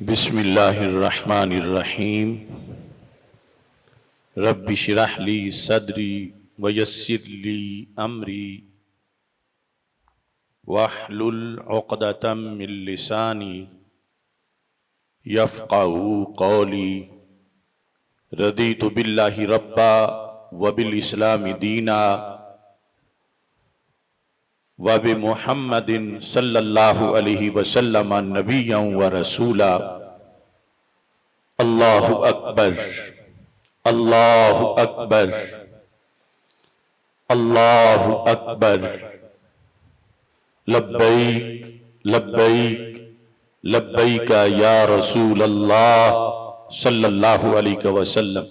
बिस्मिल्लाहिर्रहमानिर्रहीम। रब्बि श्रह ली सदरी वयस्सिर ली अमरी वहलुल उक़दतम मिन लिसानी यफ़क़हू क़ौली। रदीतु बिल्लाहि रब्बा व बिल इस्लामि दीना व बि मुहम्मदिन सल्लल्लाहु अलैहि वसल्लम नबिय्यन व रसूला। अल्लाहु अकबर, अल्लाहु अकबर, अल्लाहु अकबर। लब्बैक लब्बैक लब्बैक या रसूल अल्लाह सल्लल्लाहु अलैहि वसल्लम।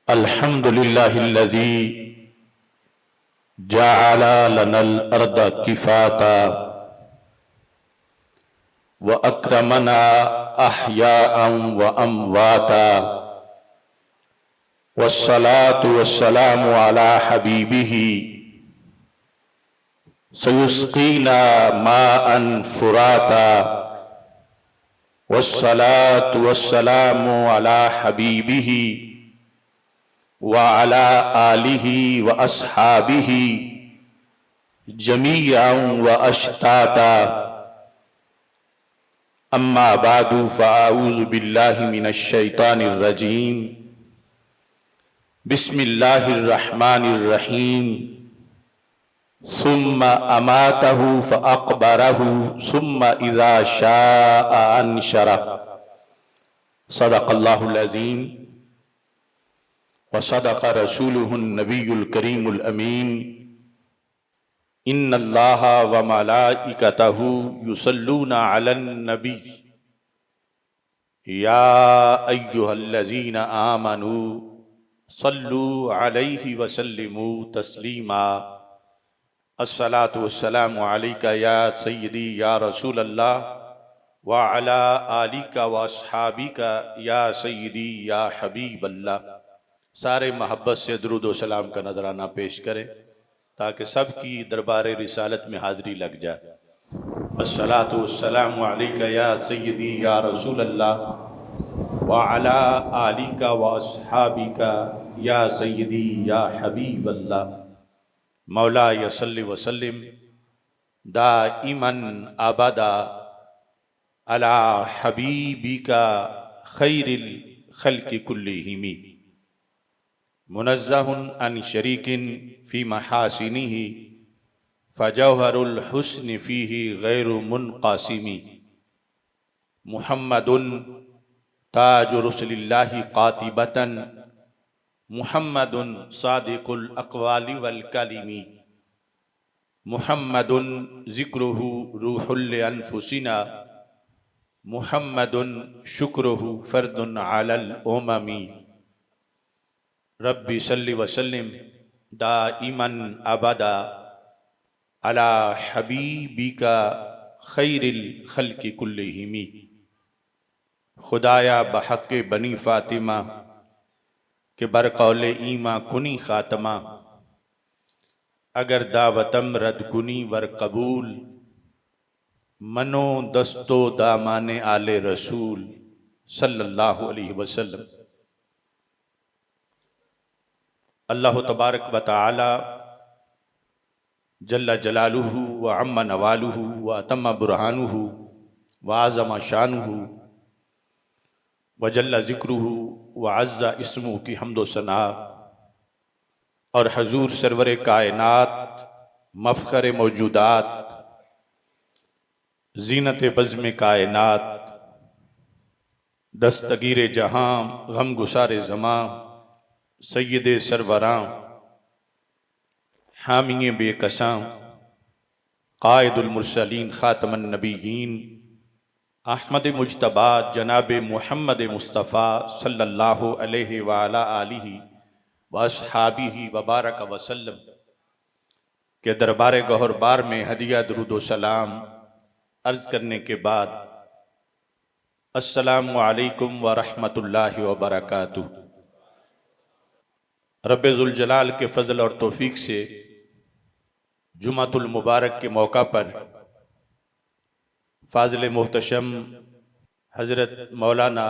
अल्हम्दुलिल्लाहिल्लज़ी जअल लनल अर्द किफ़ाता व अक्रमना अहयाअन व अमवाता। वस्सलातु वस्सलामु अला हबीबिही सयुस्क़ीना माअन फुराता। वस्सलातु वस्सलामु अला हबीबिही व अला आलिही व अस्हाबिही जमीअन व अश्ताता। अम्मा बादु फ़अऊज़ु बिल्लाहि मिनश शैतानिर रजीम। बिस्मिल्लाहिर्रहमानिर्रहीम। सुम्मा अमातहु फ़अक़बरहु सुम्मा इज़ा शाअ अंशरह। सदक़ल्लाहुल अज़ीम व सदक़ रसूलुहुन नबियुल करीमुल अमीन। इन्नल्लाह व मलाइकतहु युसल्लूना अलन नबी या अय्युहल्लज़ीना आमनू सल्लू अलैहि व सल्लिमू तस्लीमा। अस्सलातु वस्सलामु अलैका या सय्यदी या रसूल अल्लाह व अला आलिका व अस्हाबिका या सय्यदी या हबीब अल्लाह। सारे मोहब्बत से दुरूद व सलाम का नजराना पेश करें ताकि सबकी दरबार रिसालत में हाजिरी लग जाए। अस्सलातु वस्सलामु अलैका या सय्यदी या रसूल अल्लाह व अला आलिका व अस्हाबिका या सय्यदी या हबीब अल्लाह। मौला सल्लि व सल्लिम दाइमन अबदा अला हबीबिका खैरिल खल्क़ि कुल्लिहिम। मुनज़्ज़हुन अन शरीकिन फ़ी महासिनिही फ़जौहरुल हुस्नि फ़ीही गैरु मुनक़सिमी। मुहम्मदुन ताजु रसूलिल्लाहि क़ातिबतन मुहम्मदुन सादिक़ुल अक़वालि वल कलिमी। मुहम्मदुन ज़िक्रुहु रूहुल अनफुसिना मुहम्मदुन शुक्रुहु फ़र्दुन अलल उममी। रब्बि सल्लि व सल्लिम दाइमन अबदा अला हबीबिका खैरिल खल्क़ि कुल्लिहिम। खुदाया बहक़ बनी फ़ातिमा के बरक़ौले ईमा कुनी ख़ातमा। अगर दावतम रद कुनी वर कबूल मनो दस्तो दामाने आले रसूल सल्लल्लाहु अलैहि वसल्लम। अल्लाह तबारक व तआला जल्ल जलालुहु व अम्मा नवालुहु व अतम्मा बुरहानुहु व आज़मा शानुहु व जल्ल ज़िक्रुहु व अज़्ज़ा इस्मुहु की हम्दो सना और हजूर सरवर कायनात मफ़ख़र मौजूदात ज़ीनत बज़्म कायनात दस्तगीर जहां गम गुसारे ज़मां सय्यदे सरवरां हामिए बेकसां क़ाइदुल मुरसलीन ख़ातमुन नबिय्यीन अहमद मुज्तबा जनाब मुहम्मद मुस्तफ़ा सल्लल्लाहु अलैहि व अला आलिहि व अस्हाबिहि व बारक वसल्लम के दरबार गौहरबार में हदिया दुरूद व सलाम अर्ज़ करने के बाद अस्सलामु अलैकुम व रहमतुल्लाहि व बरकातुहू। रब्बे ज़ुल जलाल के फ़ज़ल और तौफ़ीक़ से जुमातुल मुबारक के मौका पर फ़ाज़िल मोहतशम हज़रत मौलाना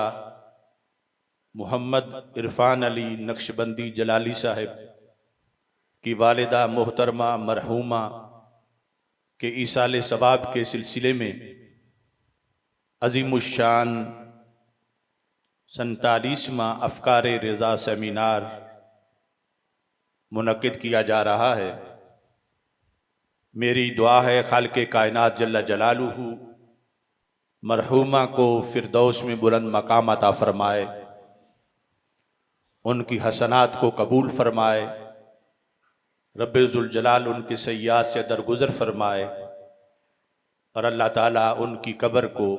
मोहम्मद इरफान अली नक्शबंदी जलाली साहिब की वालिदा मोहतरमा मरहूमा के ईसाले सवाब के सिलसिले में अज़ीमुश्शान 47वां अफ़कार रज़ा सेमिनार मुनक़िद किया जा रहा है। मेरी दुआ है खालिक़े कायनात जल्ल जलालुहु मरहूमा को फिरदौस में बुलंद मकाम अता फरमाए, उनकी हसनात को कबूल फरमाए, रब्बे ज़ुल जलाल उनके सय्याद से दरगुज़र फरमाए और अल्लाह ताला उनकी कब्र को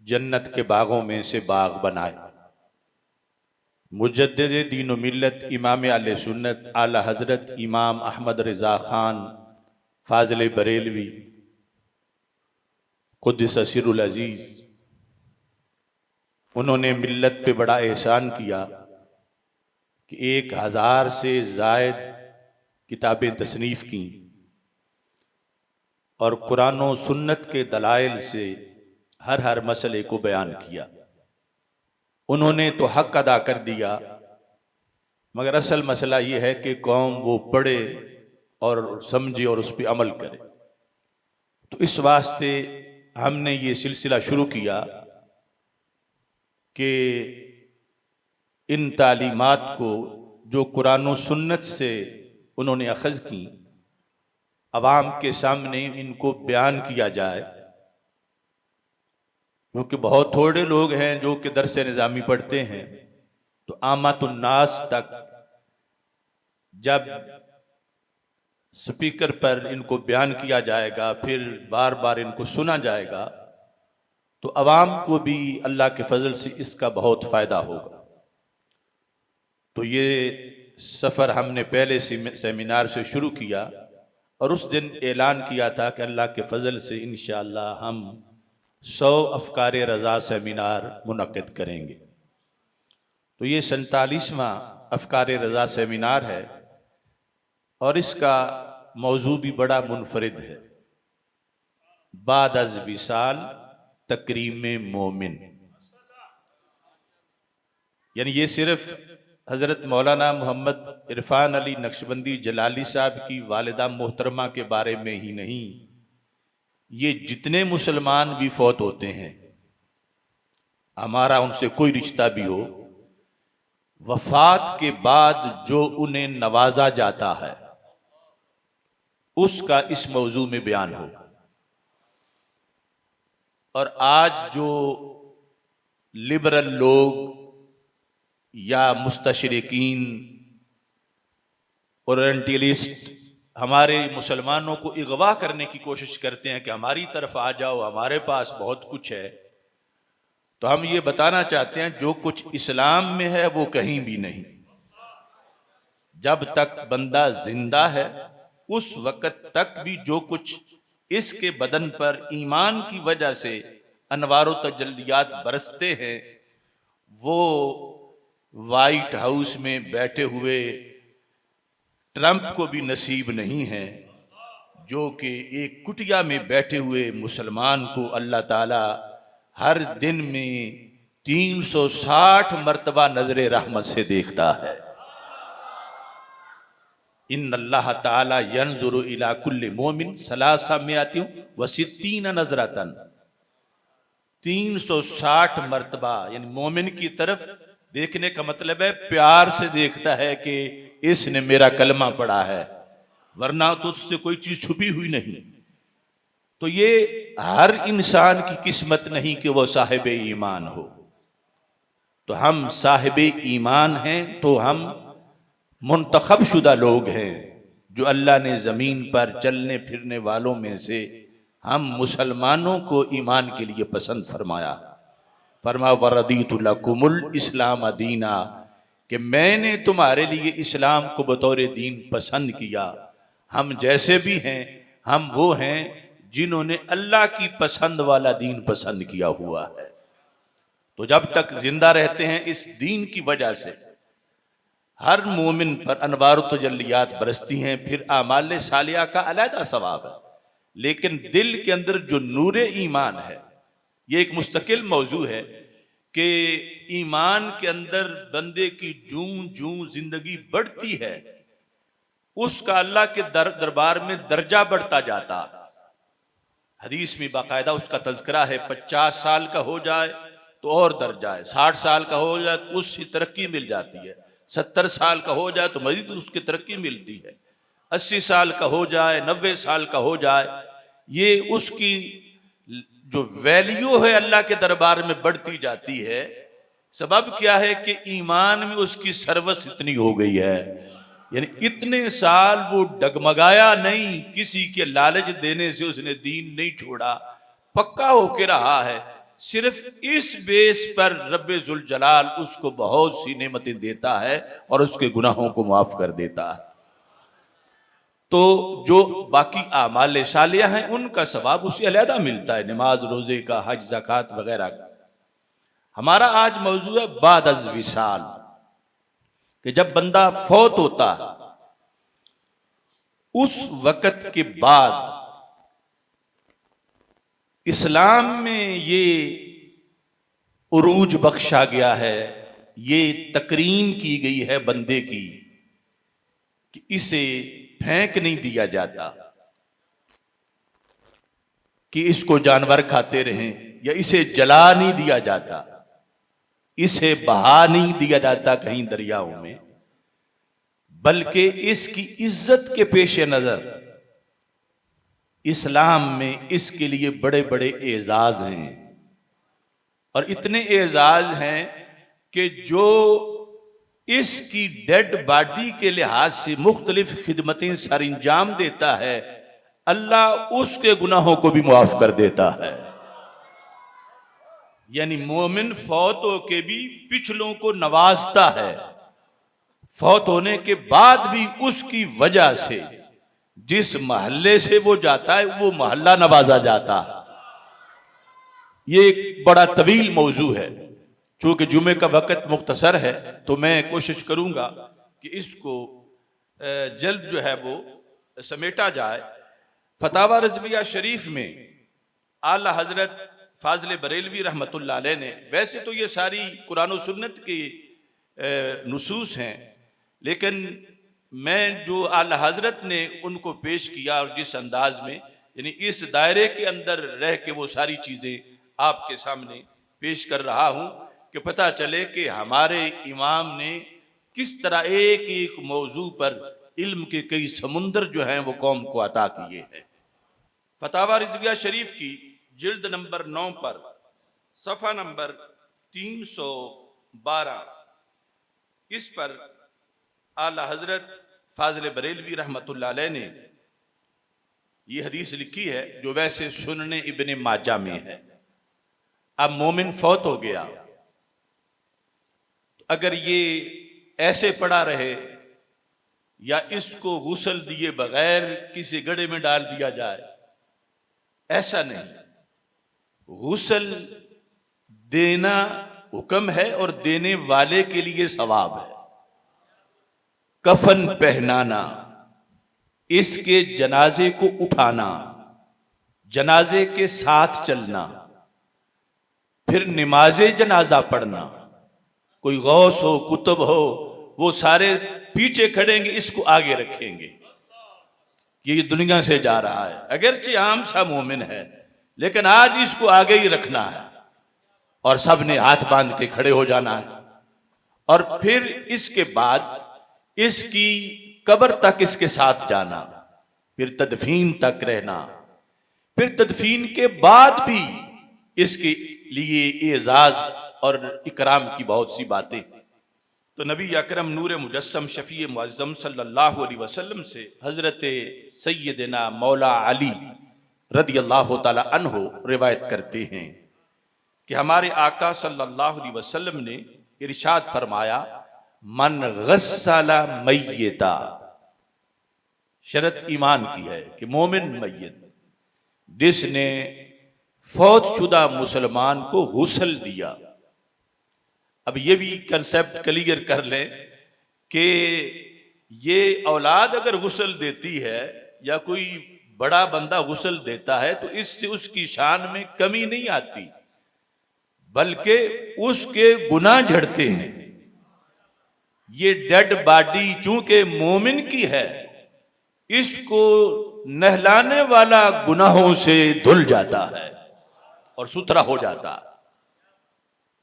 जन्नत के बागों में से बाग बनाए। मुजद्दिद दीन व मिल्लत इमाम आले सुन्नत आला हज़रत इमाम अहमद रज़ा ख़ान फ़ाज़िल बरेलवी क़ुद्दस सिरुल अज़ीज़, उन्होंने मिल्लत पे बड़ा एहसान किया कि 1000 से ज़ायद किताबें तसनीफ़ की और कुरान व सुन्नत के दलाइल से हर मसले को बयान किया। उन्होंने तो हक अदा कर दिया, मगर असल मसला ये है कि कौम वो पढ़े और समझे और उस पर अमल करे। तो इस वास्ते हमने ये सिलसिला शुरू किया कि इन तालीमात को जो कुरान व सुन्नत से उन्होंने अखज़ की, अवाम के सामने इनको बयान किया जाए, क्योंकि बहुत थोड़े लोग हैं जो कि दरस निज़ामी पढ़ते हैं। तो आमातुन्नास तक जब स्पीकर पर इनको बयान किया जाएगा, फिर बार बार इनको सुना जाएगा, तो अवाम को भी अल्लाह के फजल से इसका बहुत फ़ायदा होगा। तो ये सफ़र हमने पहले सेमिनार से शुरू किया और उस दिन ऐलान किया था कि अल्लाह के फजल से इंशाअल्लाह हम 100 अफ़कार रज़ा सेमिनार मुनक़िद करेंगे। तो ये 47वां अफ़कार रज़ा सेमिनार है और इसका मौजू भी बड़ा मुनफरिद है, बाद अज़ विसाल तकरीम मोमिन। यानी ये सिर्फ हज़रत मौलाना मोहम्मद इरफान अली नक्शबंदी जलाली साहब की वालिदा मोहतरमा के बारे में ही नहीं, ये जितने मुसलमान भी फौत होते हैं, हमारा उनसे कोई रिश्ता भी हो, वफात के बाद जो उन्हें नवाजा जाता है उसका इस मौजू में बयान हो। और आज जो लिबरल लोग या मुस्तशरिकीन ओरिएंटलिस्ट हमारे मुसलमानों को अगवा करने की कोशिश करते हैं कि हमारी तरफ आ जाओ, हमारे पास बहुत कुछ है, तो हम ये बताना चाहते हैं जो कुछ इस्लाम में है वो कहीं भी नहीं। जब तक बंदा जिंदा है उस वक़्त तक भी जो कुछ इसके बदन पर ईमान की वजह से अनवार तजल्लियात बरसते हैं, वो वाइट हाउस में बैठे हुए ट्रंप को भी नसीब नहीं है, जो कि एक कुटिया में बैठे हुए मुसलमान को अल्लाह ताला हर दिन में 360 मरतबा नजरे रहमत से देखता है। इन्नल्लाह ताला यंजुरु इला कुल्li मोमिन सलासा मियातिन व सित्तीन नजरतन, 360 मरतबा यानी मोमिन की तरफ देखने का मतलब है प्यार से देखता है कि इसने मेरा कलमा पढ़ा है, वरना तो उससे कोई चीज छुपी हुई नहीं। तो ये हर इंसान की किस्मत नहीं कि वो साहिब ईमान हो। तो हम साहिब ईमान हैं, तो हम मुंतखब शुदा लोग हैं जो अल्लाह ने ज़मीन पर चलने फिरने वालों में से हम मुसलमानों को ईमान के लिए पसंद फरमाया। फरमा वरदीतु लकुमुल इस्लाम दीना, कि मैंने तुम्हारे लिए इस्लाम को बतौर दीन पसंद किया। हम जैसे भी हैं, हम वो हैं जिन्होंने अल्लाह की पसंद वाला दीन पसंद किया हुआ है। तो जब तक जिंदा रहते हैं इस दीन की वजह से हर मोमिन पर अनवार तजल्लियात बरसती हैं, फिर आमाल सालिया का अलहदा सवाब है। लेकिन दिल के अंदर जो नूरे ईमान है ये एक मुस्तकिल मौजू है कि ईमान के अंदर बंदे की जूं जूं जिंदगी बढ़ती है, उसका अल्लाह के दरबार में दर्जा बढ़ता जाता। हदीस में बाकायदा उसका तज़किरा है। 50 साल का हो जाए तो और दर्जा है, 60 साल का हो जाए तो उससे तरक्की मिल जाती है, 70 साल का हो जाए तो मजीद उसकी तरक्की मिलती है, 80 साल का हो जाए, 90 साल का हो जाए, ये उसकी जो वैल्यू है अल्लाह के दरबार में बढ़ती जाती है। सबब क्या है कि ईमान में उसकी सर्वस इतनी हो गई है, यानी इतने साल वो डगमगाया नहीं, किसी के लालच देने से उसने दीन नहीं छोड़ा, पक्का होके रहा है। सिर्फ इस बेस पर रब्बे जुल जलाल उसको बहुत सी नेमतें देता है और उसके गुनाहों को माफ कर देता है। तो जो बाकी आमाल सालिया हैं उनका सवाब उसे अलहदा मिलता है, नमाज रोजे का, हज ज़कात वगैरह का। हमारा आज मौजू है बाद अज़ विसाल, कि जब बंदा फौत होता उस वक़्त के बाद इस्लाम में ये उरूज बख्शा गया है, ये तकरीम की गई है बंदे की कि इसे फेंक नहीं दिया जाता कि इसको जानवर खाते रहें, या इसे जला नहीं दिया जाता, इसे बहा नहीं दिया जाता कहीं दरियाओं में, बल्कि इसकी इज्जत के पेश नजर इस्लाम में इसके लिए बड़े बड़े एजाज हैं। और इतने एजाज हैं कि जो इसकी डेड बॉडी के लिहाज से मुख्तलिफ खिदमतें सर अंजाम देता है, अल्लाह उसके गुनाहों को भी मुआफ कर देता है। यानी मोमिन फौत होके भी पिछलों को नवाजता है, फौत होने के बाद भी उसकी वजह से जिस महल्ले से वो जाता है वो महल्ला नवाजा जाता है। ये एक बड़ा तवील मौजू है। चूंकि जुमे का वक़्त मुख्तसर है तो मैं कोशिश करूंगा कि इसको जल्द जो है वो समेटा जाए। फतावा रज़विया शरीफ में आला हजरत फाज़िल बरेलवी रहमतुल्लाह अलैह ने, वैसे तो ये सारी कुरान और सुन्नत की नुसूस हैं, लेकिन मैं जो आला हजरत ने उनको पेश किया और जिस अंदाज में, यानी इस दायरे के अंदर रह के वो सारी चीज़ें आपके सामने पेश कर रहा हूँ कि पता चले कि हमारे इमाम ने किस तरह एक एक मौजू पर इल्म के कई समुंदर जो हैं वो कौम को अता किए हैं। फतावा रिज़विया शरीफ की जिल्द नंबर 9 पर सफ़ा नंबर 312, इस पर आला हजरत फाज़िल बरेलवी रहमतुल्लाह अलैह ने ये हदीस लिखी है जो वैसे सुनने इब्ने माजा में है। अब मोमिन फौत हो गया तो अगर ये ऐसे पड़ा रहे या इसको गुस्ल दिए बगैर किसी गड्ढे में डाल दिया जाए, ऐसा नहीं। गुस्ल देना हुक्म है और देने वाले के लिए सवाब है। कफन पहनाना, इसके जनाजे को उठाना, जनाजे के साथ चलना, फिर नमाज़े जनाजा पढ़ना, कोई गौस हो कुतुब हो वो सारे पीछे खड़ेंगे, इसको आगे रखेंगे। ये दुनिया से जा रहा है, अगरचे आम सा मोमिन है, लेकिन आज इसको आगे ही रखना है और सब ने हाथ बांध के खड़े हो जाना है। और फिर इसके बाद इसकी कब्र तक इसके साथ जाना, फिर तदफीन तक रहना, फिर तदफीन के बाद भी इसके लिए एजाज और इकराम की बहुत सी बातें। तो नबी अकरम नूर मुजस्सम शफी मुअज़्ज़म सल्लल्लाहु अलैहि वसल्लम से हजरत सैयदना मौला अली रदियल्लाहु ताला अन्हु रिवायत करते हैं कि हमारे आका सल्लल्लाहु अलैहि वसल्लम ने इरशाद फरमाया, मन गस्सला मय्यता, शरत ईमान की है कि मोमिन मय्यत जिसने फौत शुदा मुसलमान को गुस्ल दिया। अब ये भी कंसेप्ट क्लियर कर लें कि ये औलाद अगर गुस्ल देती है या कोई बड़ा बंदा गुस्ल देता है तो इससे उसकी शान में कमी नहीं आती, बल्कि उसके गुनाह झड़ते हैं। ये डेड बॉडी चूंकि मोमिन की है, इसको नहलाने वाला गुनाहों से धुल जाता है और सुथरा हो जाता है।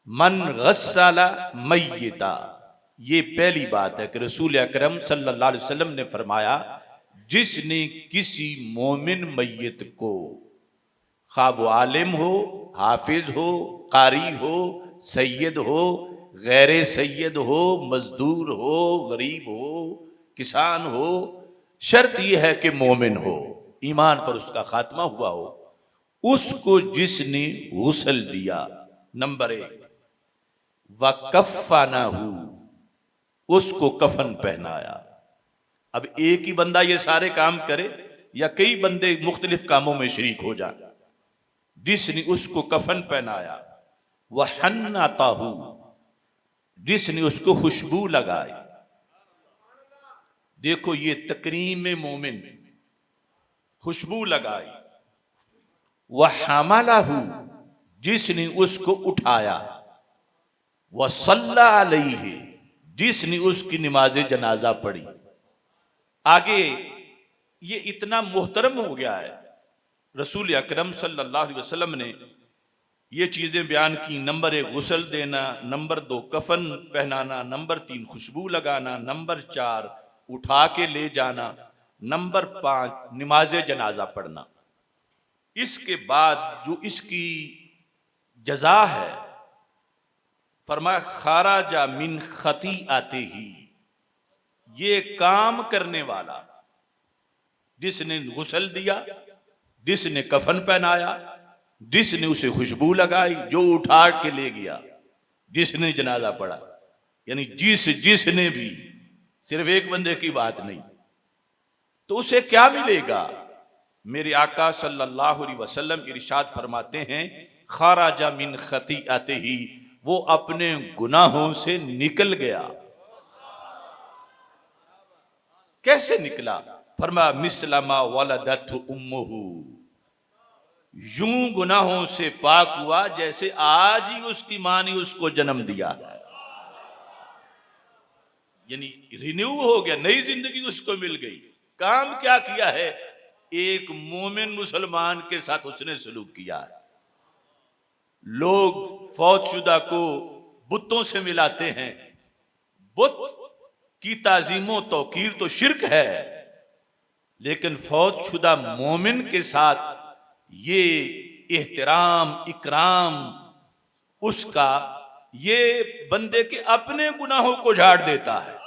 मन गस्सला मय्यिता, ये पहली बात है कि रसूल अकरम सल्लल्लाहु अलैहि वसल्लम ने फरमाया, जिसने किसी मोमिन मय्यत को, खा वो आलिम हो, हाफिज हो, कारी हो, सैयद हो, गैर सैयद हो, मजदूर हो, गरीब हो, किसान हो, शर्त यह है कि मोमिन हो, ईमान पर उसका खात्मा हुआ हो, उसको जिसने गुस्ल दिया, नंबर 1, व कफ़नाहू, उसको कफन पहनाया। अब एक ही बंदा ये सारे काम करे या कई बंदे मुख्तलिफ कामों में शरीक हो जाए। जिसने उसको कफन पहनाया, वह हन्नताहू, जिसने उसको खुशबू लगाई। देखो ये तकरीम मोमिन, खुशबू लगाई। वह हमलहू, जिसने उसको उठाया। वह सल्ला अलैहि, जिसने उसकी नमाज जनाजा पढ़ी। आगे ये इतना मोहतरम हो गया है, रसूल अकरम सल्लल्लाहु अलैहि वसल्लम ने ये चीजें बयान की। नंबर 1 गुस्ल देना, नंबर 2 कफन पहनाना, नंबर 3 खुशबू लगाना, नंबर 4 उठा के ले जाना, नंबर 5 नमाज जनाजा पढ़ना। इसके बाद जो इसकी जजा है, फरमाया खाराजा मिन खतीअतिही, ये काम करने वाला, जिसने गुस्ल दिया, जिसने कफन पहनाया, जिसने उसे खुशबू लगाई, जो उठा के ले गया, जिसने जनाजा पढ़ा, यानी जिसने भी, सिर्फ एक बंदे की बात नहीं, तो उसे क्या मिलेगा? मेरे आका सल्लल्लाहु अलैहि वसल्लम इरशाद फरमाते हैं, खाराजा मिन खतीअतिही, वो अपने गुनाहों से निकल गया। कैसे निकला? फरमाया मिसलमा वलदत उम्मुहु, यूं गुनाहों से पाक हुआ जैसे आज ही उसकी मां ने उसको जन्म दिया है। यानी रिन्यू हो गया, नई जिंदगी उसको मिल गई। काम क्या किया है? एक मोमिन मुसलमान के साथ उसने सलूक किया है। लोग फौतशुदा को बुतों से मिलाते हैं। बुत की ताजीमो तौकीर तो शिर्क है, लेकिन फौतशुदा मोमिन के साथ ये एहतराम इकराम उसका, ये बंदे के अपने गुनाहों को झाड़ देता है।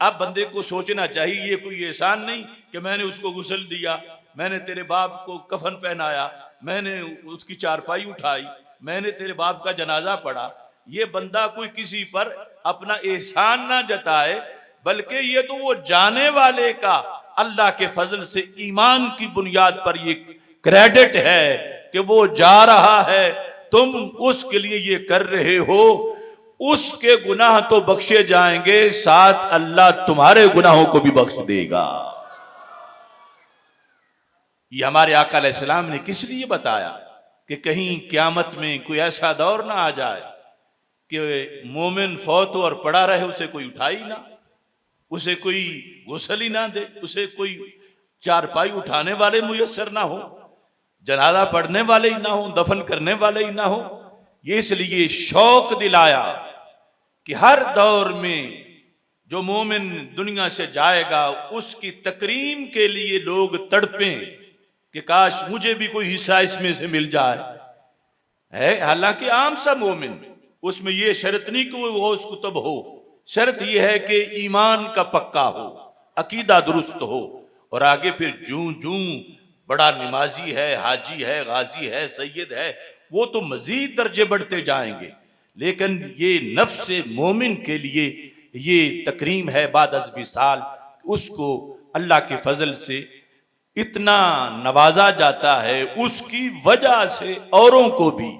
अब बंदे को सोचना चाहिए, ये कोई एहसान नहीं कि मैंने उसको गुस्ल दिया, मैंने तेरे बाप को कफन पहनाया, मैंने उसकी चारपाई उठाई, मैंने तेरे बाप का जनाजा पढ़ा। ये बंदा कोई किसी पर अपना एहसान ना जताए, बल्कि ये तो वो जाने वाले का अल्लाह के फजल से ईमान की बुनियाद पर ये क्रेडिट है कि वो जा रहा है, तुम उसके लिए ये कर रहे हो। उसके गुनाह तो बख्शे जाएंगे, साथ अल्लाह तुम्हारे गुनाहों को भी बख्श देगा। ये हमारे आका अलैहिस्सलाम ने किस लिए बताया कि कहीं क़यामत में कोई ऐसा दौर ना आ जाए कि मोमिन फौत हो और पड़ा रहे, उसे कोई उठाई ना, उसे कोई गुस्ल ही ना दे, उसे कोई चारपाई उठाने वाले मुयस्सर ना हो, जनाजा पढ़ने वाले ही ना हो, दफन करने वाले ही ना हो। ये इसलिए शौक दिलाया कि हर दौर में जो मोमिन दुनिया से जाएगा, उसकी तकरीम के लिए लोग तड़पें कि काश मुझे भी कोई हिस्सा इसमें से मिल जाए। है हालांकि आम सा मोमिन, उसमें यह शर्त नहीं कि वो गौस कुतुब हो, शर्त यह है कि ईमान का पक्का हो, अकीदा दुरुस्त हो। और आगे फिर जूं जूं बड़ा नमाजी है, हाजी है, गाजी है, सैयद है, वो तो मजीद दर्जे बढ़ते जाएंगे। लेकिन ये नफ्स मोमिन के लिए ये तकरीम है बाद अज़ विसाल, उसको अल्लाह के फजल से इतना नवाजा जाता है, उसकी वजह से औरों को भी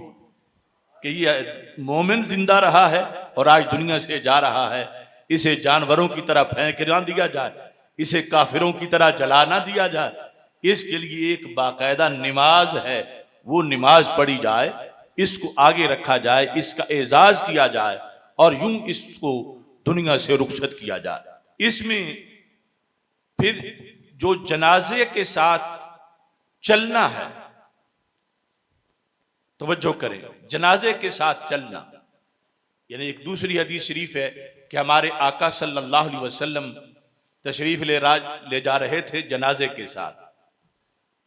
कि ये मोमिन जिंदा रहा है और आज दुनिया से जा रहा है, इसे जानवरों की तरह फेंक ना दिया जाए, इसे काफिरों की तरह जला ना दिया जाए। इसके लिए एक बाकायदा नमाज है, वो नमाज पढ़ी जाए। इसको आगे रखा जाए, इसका एजाज किया जाए और यूं इसको दुनिया से रुखसत किया जाए। इसमें फिर जो जनाजे के साथ चलना है, तवज्जो करें, जनाजे के साथ चलना, यानी एक दूसरी हदीस शरीफ है कि हमारे आका सल्लल्लाहु अलैहि वसल्लम तशरीफ ले जा रहे थे जनाजे के साथ,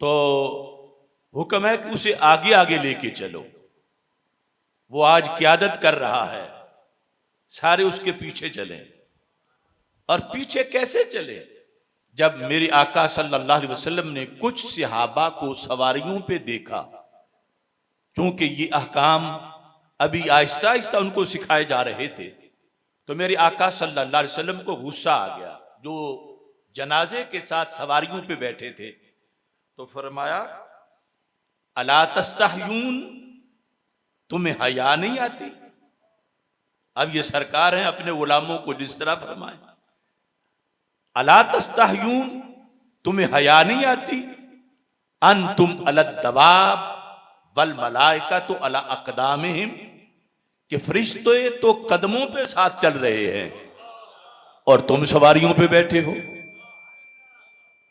तो हुक्म है कि उसे आगे आगे लेके चलो। वो आज क़यादत कर रहा है, सारे उसके पीछे चले। और पीछे कैसे चले? जब मेरे आका सल्लल्लाहु अलैहि वसल्लम ने कुछ सहाबा को सवारियों पे देखा, चूंकि ये अहकाम अभी आहिस्ता आहिस्ता उनको सिखाए जा रहे थे, तो मेरे आका सल्लल्लाहु अलैहि वसल्लम को गुस्सा आ गया। जो जनाजे के साथ सवारियों पे बैठे थे, तो फरमाया, अला तस्तहयून, तुम्हें हया नहीं आती? अब ये सरकार है, अपने गुलामों को जिस तरह फरमाए, अला तस्तहयून, तुम्हें हया नहीं आती? अंतुम अलद दवाब वल मलाइका तो अला अक़दामिहिम, कि फरिश्ते तो कदमों पे साथ चल रहे हैं और तुम सवारियों पे बैठे हो।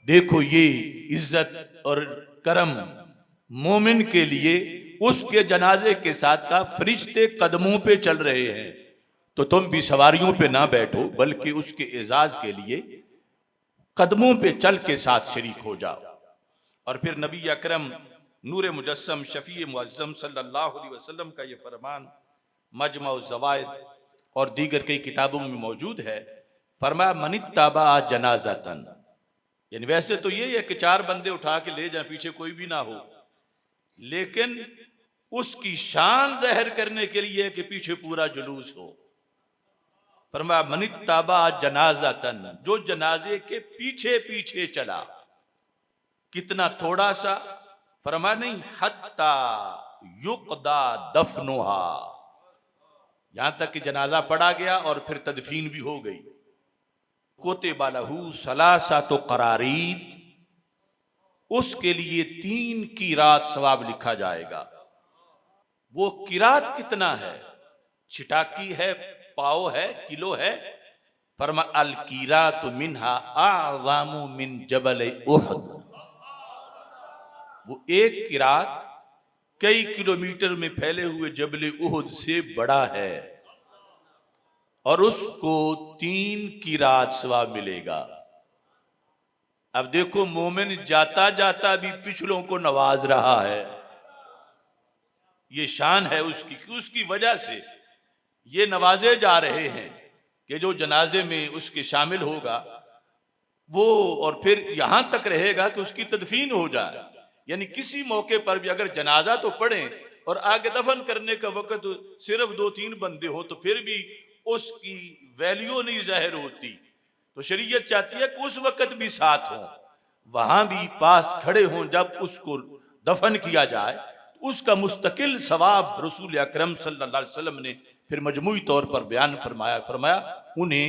देखो ये इज्जत और करम मोमिन के लिए, उसके जनाजे के साथ का फरिश्ते कदमों पे चल रहे हैं, तो तुम भी सवारियों पे ना बैठो, बल्कि उसके एजाज के लिए कदमों पे चल के साथ शरीक हो जाओ। और फिर नबी अकरम नूर मुजस्सम शफी मुअज्जम सल्लल्लाहु अलैहि वसल्लम का ये फरमान मजमा ज़वाइद और दीगर कई किताबों में मौजूद है। फरमाया, मनित्तबा जनाज़तन, यानी वैसे तो ये है कि 4 बंदे उठा के ले जाए, पीछे कोई भी ना हो, लेकिन उसकी शान ज़ाहिर करने के लिए कि पीछे पूरा जुलूस हो। फरमाया, मनित्तबा जनाज़तन, जो जनाजे के पीछे पीछे चला। कितना? थोड़ा सा। फरमाया नहीं, हत्ता युक़दा दफनुहा, यहां तक कि जनाजा पड़ा गया और फिर तदफीन भी हो गई। कुतिबा लहू सलासतु क़रारीत, उसके लिए 3 क़ीरात सवाब लिखा जाएगा। वो क़ीरात कितना है? छिटाकी है, पाव है, किलो है? फरमा अल क़ीरात मिनहा अअज़मु मिन जबल उहद, वो एक क़ीरात कई किलोमीटर में फैले हुए जबल उहद से बड़ा है, और उसको 3 क़ीरात सवाब मिलेगा। अब देखो, मोमिन जाता जाता भी पिछलों को नवाज रहा है। ये शान है उसकी, कि उसकी वजह से ये नवाजे जा रहे हैं कि जो जनाजे में उसके शामिल होगा वो, और फिर यहां तक रहेगा कि उसकी तदफीन हो जाए। यानी किसी मौके पर भी अगर जनाजा तो पढ़े और आगे दफन करने का वक्त सिर्फ 2-3 बंदे हो, तो फिर भी उसकी वैल्यू नहीं जाहिर होती। तो शरीयत चाहती है कि उस वक्त भी साथ हो, वहां भी पास खड़े हों जब उसको दफन किया जाए, उसका मुस्तकिल सवाब रसूल अकरम सल्लल्लाहु अलैहि वसल्लम ने फिर मजमूई तौर पर बयान फरमाया उन्हें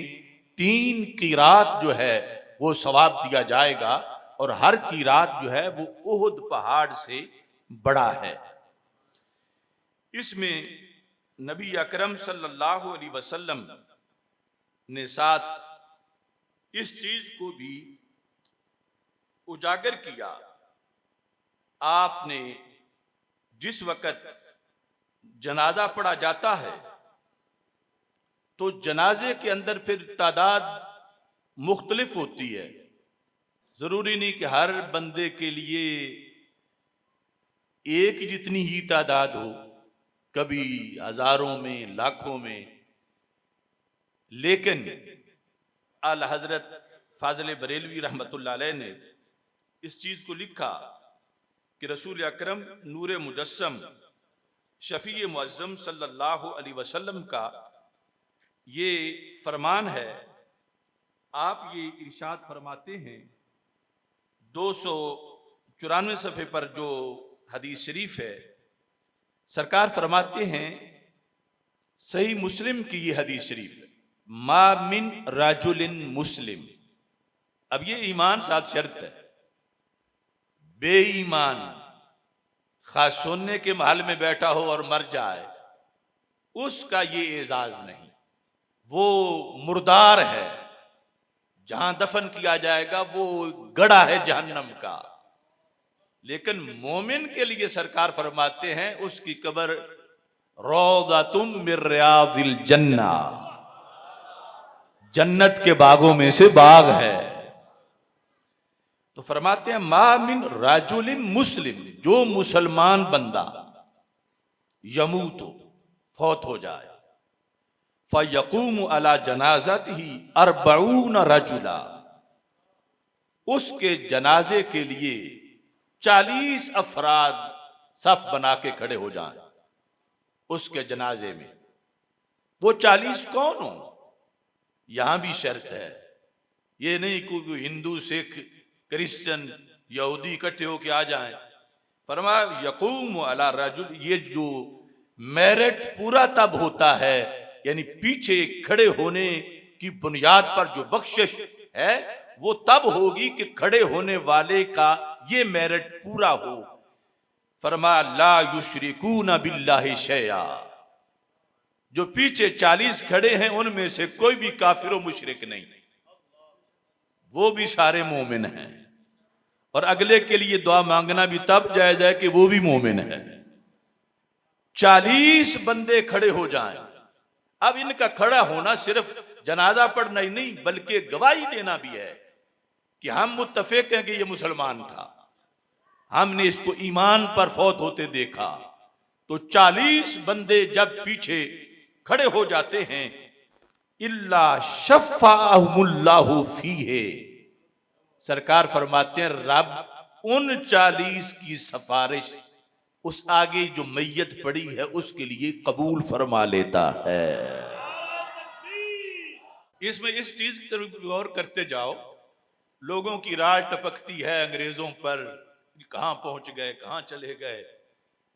3 क़ीरात जो है वो सवाब दिया जाएगा, और हर क़ीरात जो है वो उहुद पहाड़ से बड़ा है। इसमें नबी अकरम सल्लल्लाहु अलैहि वसल्लम ने साथ इस चीज को भी उजागर किया। आपने जिस वक़्त जनाजा पढ़ा जाता है, तो जनाजे के अंदर फिर तादाद मुख्तलिफ होती है। जरूरी नहीं कि हर बंदे के लिए एक जितनी ही तादाद हो, कभी हजारों में, लाखों में। लेकिन आला हजरत फाजिल बरेलवी रहमतुल्लाह अलैह ने इस चीज को लिखा कि रसूल अकरम नूर मुजस्सम शफी मुअज्जम सल्लल्लाहु अलैहि वसल्लम का ये फरमान है। आप ये इरशाद फरमाते हैं 294 सफ़े पर जो हदीस शरीफ है, सरकार फरमाते हैं, सही मुस्लिम की ये हदीस शरीफ है, मा मिन राजुलिन मुस्लिम। अब ये ईमान साथ शर्त है, बेईमान खास सोने के महल में बैठा हो और मर जाए, उसका ये एजाज नहीं। वो मुर्दार है, जहां दफन किया जाएगा वो गड़ा है जहन्नम का। लेकिन मोमिन के लिए सरकार फरमाते हैं उसकी कब्र रौदातुम मिन रियादिल जन्ना, जन्नत के बागों में से बाग है। तो फरमाते हैं मा मिन राजुलिन मुस्लिम, जो मुसलमान बंदा यमूतो फौत हो जाए, फयकूम अला जनाज़तिही अर्बऊन रजुला, उसके जनाजे के लिए 40 अफराद सफ बना के खड़े हो जाएं उसके जनाजे में। वो 40 कौन हो? यहां भी शर्त है, ये नहीं कोई हिंदू सिख क्रिश्चियन यहूदी इकट्ठे होके आ जाएं। फरमाया यकूम अला रजुल, ये जो मेरिट पूरा तब होता है, यानी पीछे खड़े होने की बुनियाद पर जो बख्शिश है वो तब होगी कि खड़े होने वाले का ये मेरिट पूरा हो। फरमाया ला युशरिकून बिल्लाहि शैया, जो पीछे 40 खड़े हैं उनमें से कोई भी काफिर व मुशरिक नहीं, वो भी सारे मोमिन हैं। और अगले के लिए दुआ मांगना भी तब जायज है कि वो भी मोमिन है। 40 बंदे खड़े हो जाएं। अब इनका खड़ा होना सिर्फ जनाजा पढ़ना ही नहीं बल्कि गवाही देना भी है कि हम मुत्तफिक हैं कि ये मुसलमान था, हमने इसको ईमान पर फौत होते देखा। तो 40 बंदे जब पीछे खड़े हो जाते हैं, इल्ला शफ़ाअहुमुल्लाहु फीहे, सरकार फरमाते हैं रब उन 40 की सिफारिश उस आगे जो मैयत पड़ी है उसके लिए कबूल फरमा लेता है। इसमें इस चीज पर गौर करते जाओ, लोगों की राज टपकती है अंग्रेजों पर, कहां पहुंच गए कहां चले गए।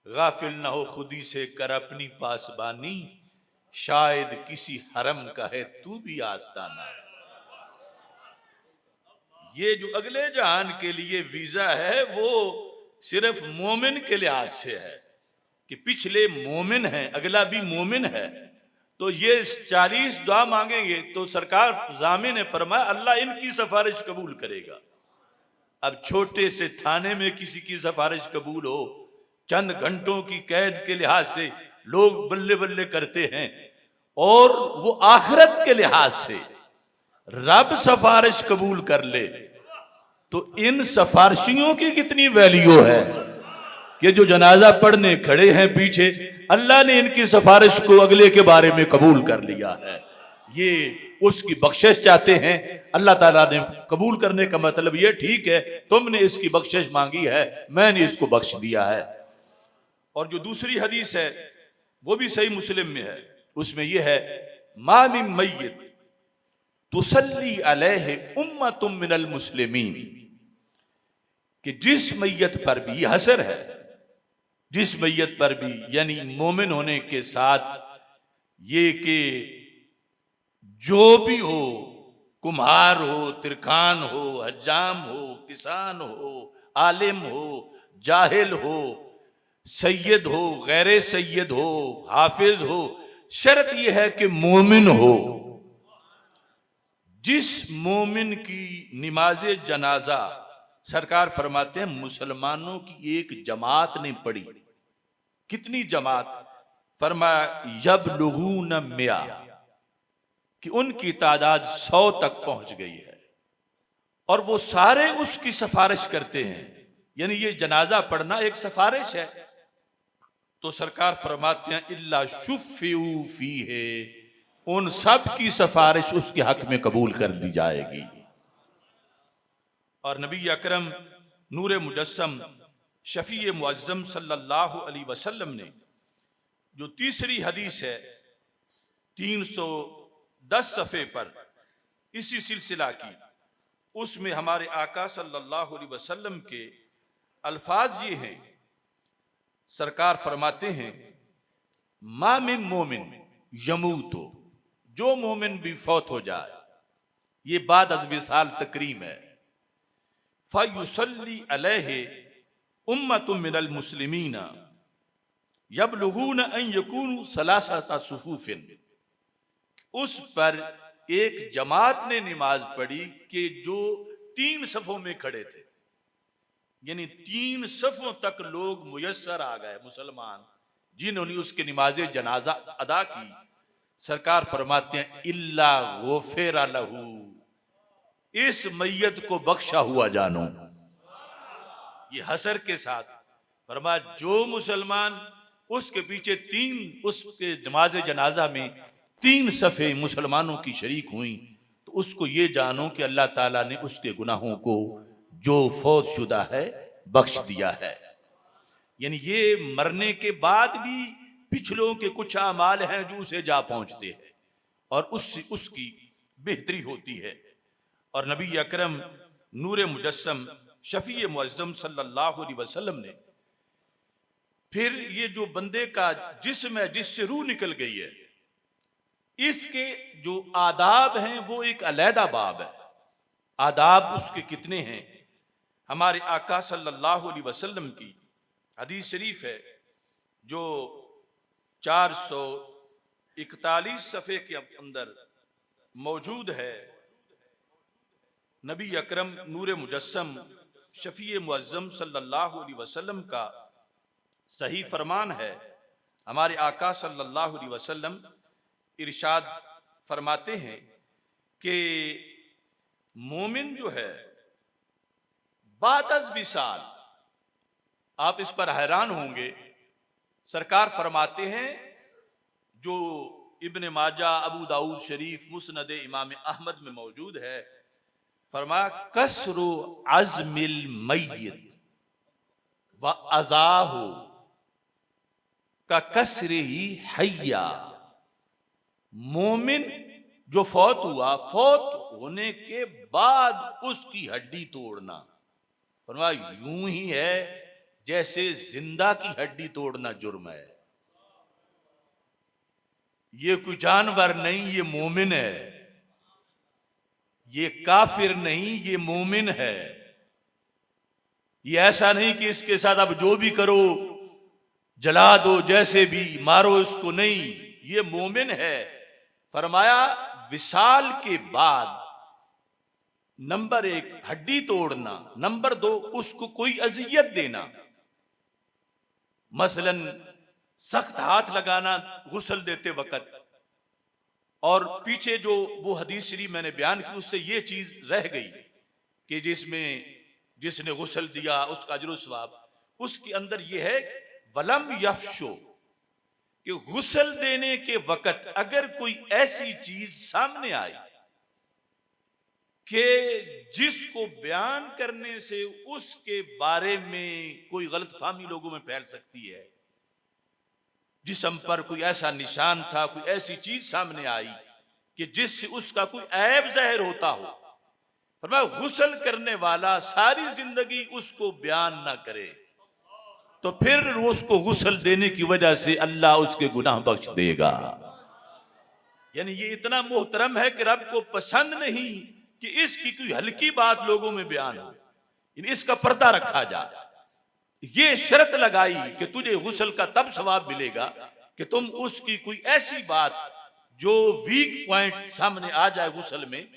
गाफिल ना हो खुदी से कर अपनी पासबानी, शायद किसी हरम का है तू भी आस्ताना। ये जो अगले जहान के लिए वीजा है वो सिर्फ मोमिन के लिहाज से है कि पिछले मोमिन है, अगला भी मोमिन है। तो ये 40 दुआ मांगेंगे तो सरकार जामिन ने फरमाया अल्लाह इनकी सिफारिश कबूल करेगा। अब छोटे से थाने में किसी की सिफारिश कबूल हो, चंद घंटों की कैद के लिहाज से लोग बल्ले बल्ले करते हैं, और वो आखिरत के लिहाज से रब सिफारिश कबूल कर ले तो इन सिफारिशियों की कितनी वैल्यू है कि जो जनाजा पढ़ने खड़े हैं पीछे, अल्लाह ने इनकी सिफारिश को अगले के बारे में कबूल कर लिया है। ये उसकी बख्शिश चाहते हैं, अल्लाह ताला ने कबूल करने का मतलब ये ठीक है तुमने इसकी बख्शिश मांगी है, मैंने इसको बख्श दिया है। और जो दूसरी हदीस है वो भी सही मुस्लिम में है, उसमें यह है मा मिन मय्यित तुसल्ली अलैहि उम्मतुम मिनल मुस्लिमीन, कि जिस मैयत पर भी हसर है, जिस मैयत पर भी यानी मोमिन होने के साथ ये कि जो भी हो, कुम्हार हो, तिरखान हो, हज्जाम हो, किसान हो, आलिम हो, जाहिल हो, सैयद हो, गैर सैयद हो, हाफिज हो, शर्त यह है कि मोमिन हो। जिस मोमिन की नमाज जनाजा सरकार फरमाते हैं मुसलमानों की एक जमात ने पढ़ी। कितनी जमात? फरमाया यबलुगून मिया, कि उनकी तादाद 100 तक पहुंच गई है और वो सारे उसकी सिफारिश करते हैं, यानी ये जनाजा पढ़ना एक सिफारिश है। तो सरकार फरमाते हैं इल्ला शुफ़िऊ फीहे, उन सब की सिफारिश उसके हक में कबूल कर दी जाएगी। और नबी अकरम नूर मुजस्सम शफी मुअज्जम सल्लल्लाहु अलैहि वसल्लम ने जो तीसरी हदीस है 310 सफ़े पर इसी सिलसिला की, उसमें हमारे आका सल्लल्लाहु अलैहि वसल्लम के अल्फाज ये हैं, सरकार फरमाते हैं मा मिन मोमिन यमूतो, जो मोमिन भी फौत हो जाए, ये बाद अज़ विसाल तकरीम है, फयुसल्ली अलैहि उम्मतुम मिनल मुस्लिमीना यबलुगून अन यकूनु सलासता सुफूफिन, उस पर एक जमात ने नमाज पढ़ी कि जो 3 सफों में खड़े थे, यानी 3 सफों तक लोग मुयस्सर आ गए मुसलमान, जिन्होंने उसके नमाज जनाजा अदा की। सरकार फरमाते हैं इल्ला गुफिर लहू, इस मैयत को बख्शा हुआ जानो। ये हसर के साथ फरमा जो मुसलमान उसके पीछे 3 उसके नमाज जनाजा में 3 सफ़े मुसलमानों की शरीक हुई, तो उसको ये जानो कि अल्लाह ताला ने उसके गुनाहों को जो फौत शुदा है बख्श दिया है। यानी ये मरने के बाद भी पिछलों के कुछ अमाल हैं जो उसे जा पहुंचते हैं और उससे उसकी बेहतरी होती है। और नबी अकरम नूर मुजस्सम शफी मुअज्जम सल्लल्लाहु अलैहि वसल्लम ने फिर ये जो बंदे का जिस्म है जिससे रूह निकल गई है, इसके जो आदाब हैं वो एक अलहदा बाब है। आदाब उसके कितने हैं? हमारे आका सल्लल्लाहु अलैहि वसल्लम की हदीस शरीफ है जो 441 सफ़े के अंदर मौजूद है। नबी अकरम नूर मुजस्सम शफी मुअज्जम सल्लल्लाहु अलैहि वसल्लम का सही फरमान है। हमारे आका सल्लल्लाहु अलैहि वसल्लम इरशाद फरमाते हैं कि मोमिन जो है बादस विसाल, आप इस पर हैरान होंगे, सरकार फरमाते हैं जो इब्ने माजा, अबू दाऊद शरीफ, मुस्नद इमाम अहमद में मौजूद है, फरमा कसरु अज़मिल मय्यत व अज़ाहु का कसरे ही हय्या। मोमिन जो फौत हुआ, फौत होने के बाद उसकी हड्डी तोड़ना, फरमाया यूं ही है जैसे जिंदा की हड्डी तोड़ना जुर्म है। ये कोई जानवर नहीं, ये मोमिन है। ये काफिर नहीं, ये मोमिन है। ये ऐसा नहीं कि इसके साथ अब जो भी करो, जला दो, जैसे भी मारो इसको, नहीं, ये मोमिन है। फरमाया विसाल के बाद नंबर 1 हड्डी तोड़ना, नंबर 2 उसको कोई अजियत देना, मसलन सख्त हाथ लगाना गुस्ल देते वक्त। और पीछे जो वो हदीस शरीफ मैंने बयान की उससे ये चीज रह गई कि जिसने गुस्ल दिया उसका अजर सवाब, उसके अंदर यह है वलम यफ्शो कि गुस्ल देने के वक्त अगर कोई ऐसी चीज सामने आई कि जिसको बयान करने से उसके बारे में कोई गलतफहमी लोगों में फैल सकती है, जिस्म पर कोई ऐसा निशान था, कोई ऐसी चीज सामने आई कि जिससे उसका कोई ऐब जाहिर होता हो, फरमाया गुस्ल करने वाला सारी जिंदगी उसको बयान ना करे तो फिर उसको गुस्ल देने की वजह से अल्लाह उसके गुनाह बख्श देगा। यानी ये इतना मोहतरम है कि रब को पसंद नहीं कि इसकी कोई हल्की बात लोगों में बयान हो, इसका पर्दा रखा जाए। ये शर्त लगाई कि तुझे गुस्ल का तब सवाब मिलेगा कि तुम उसकी कोई ऐसी बात जो वीक पॉइंट सामने आ जाए गुस्ल में,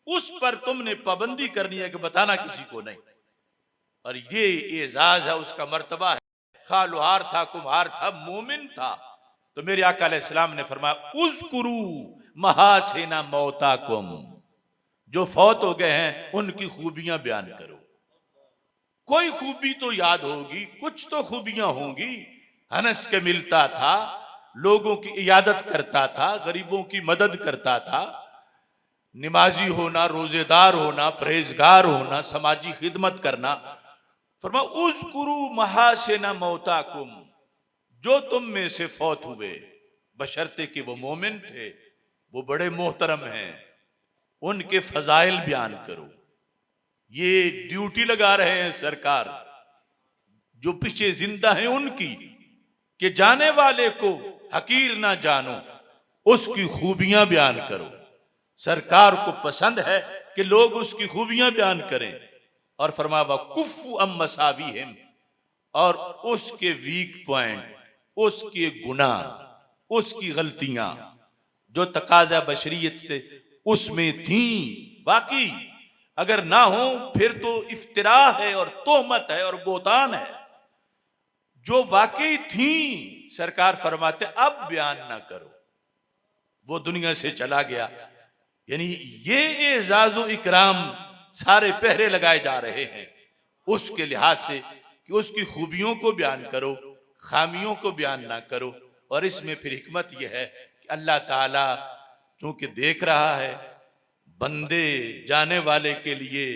उस पर तुमने पाबंदी करनी है कि बताना किसी को नहीं। और ये एजाज है, उसका मर्तबा है। खा लोहार था, कुम्हार था, मोमिन था, तो मेरे आका अलैहिस्सलाम ने फरमाया उज़कुरू महासेना मौताकुम, जो फौत हो गए हैं उनकी खूबियां बयान करो। कोई खूबी तो याद होगी, कुछ तो खूबियां होंगी। हंस के मिलता था, लोगों की इयादत करता था, गरीबों की मदद करता था, नमाजी होना, रोजेदार होना, परहेजगार होना, समाजी खिदमत करना। फरमा उज़कुरू महासेना मौताकुम, जो तुम में से फौत हुए, बशर्ते कि वो मोमिन थे, वो बड़े मोहतरम हैं, उनके फजाइल बयान करो। ये ड्यूटी लगा रहे हैं सरकार जो पीछे जिंदा हैं उनकी, कि जाने वाले को हकीर ना जानो, उसकी खूबियां बयान करो। सरकार को पसंद है कि लोग उसकी खूबियां बयान करें। और फरमाया कुफ्फु अम मसाविहिम, और उसके वीक पॉइंट, उसके गुनाह, उसकी गलतियां जो तकाजा बशरियत से उसमें थी, वाकई अगर ना हो फिर तो इफ्तिरा है और तोहमत है और बोतान है। जो वाकई थी, सरकार फरमाते अब बयान ना करो, वो दुनिया से चला गया। यानी ये एजाज़ो इकराम सारे पहरे लगाए जा रहे हैं उसके लिहाज से कि उसकी खूबियों को बयान करो, खामियों को बयान ना करो। और इसमें फिर हिकमत यह है कि अल्लाह ताला चूंकि देख रहा है, बंदे जाने वाले के लिए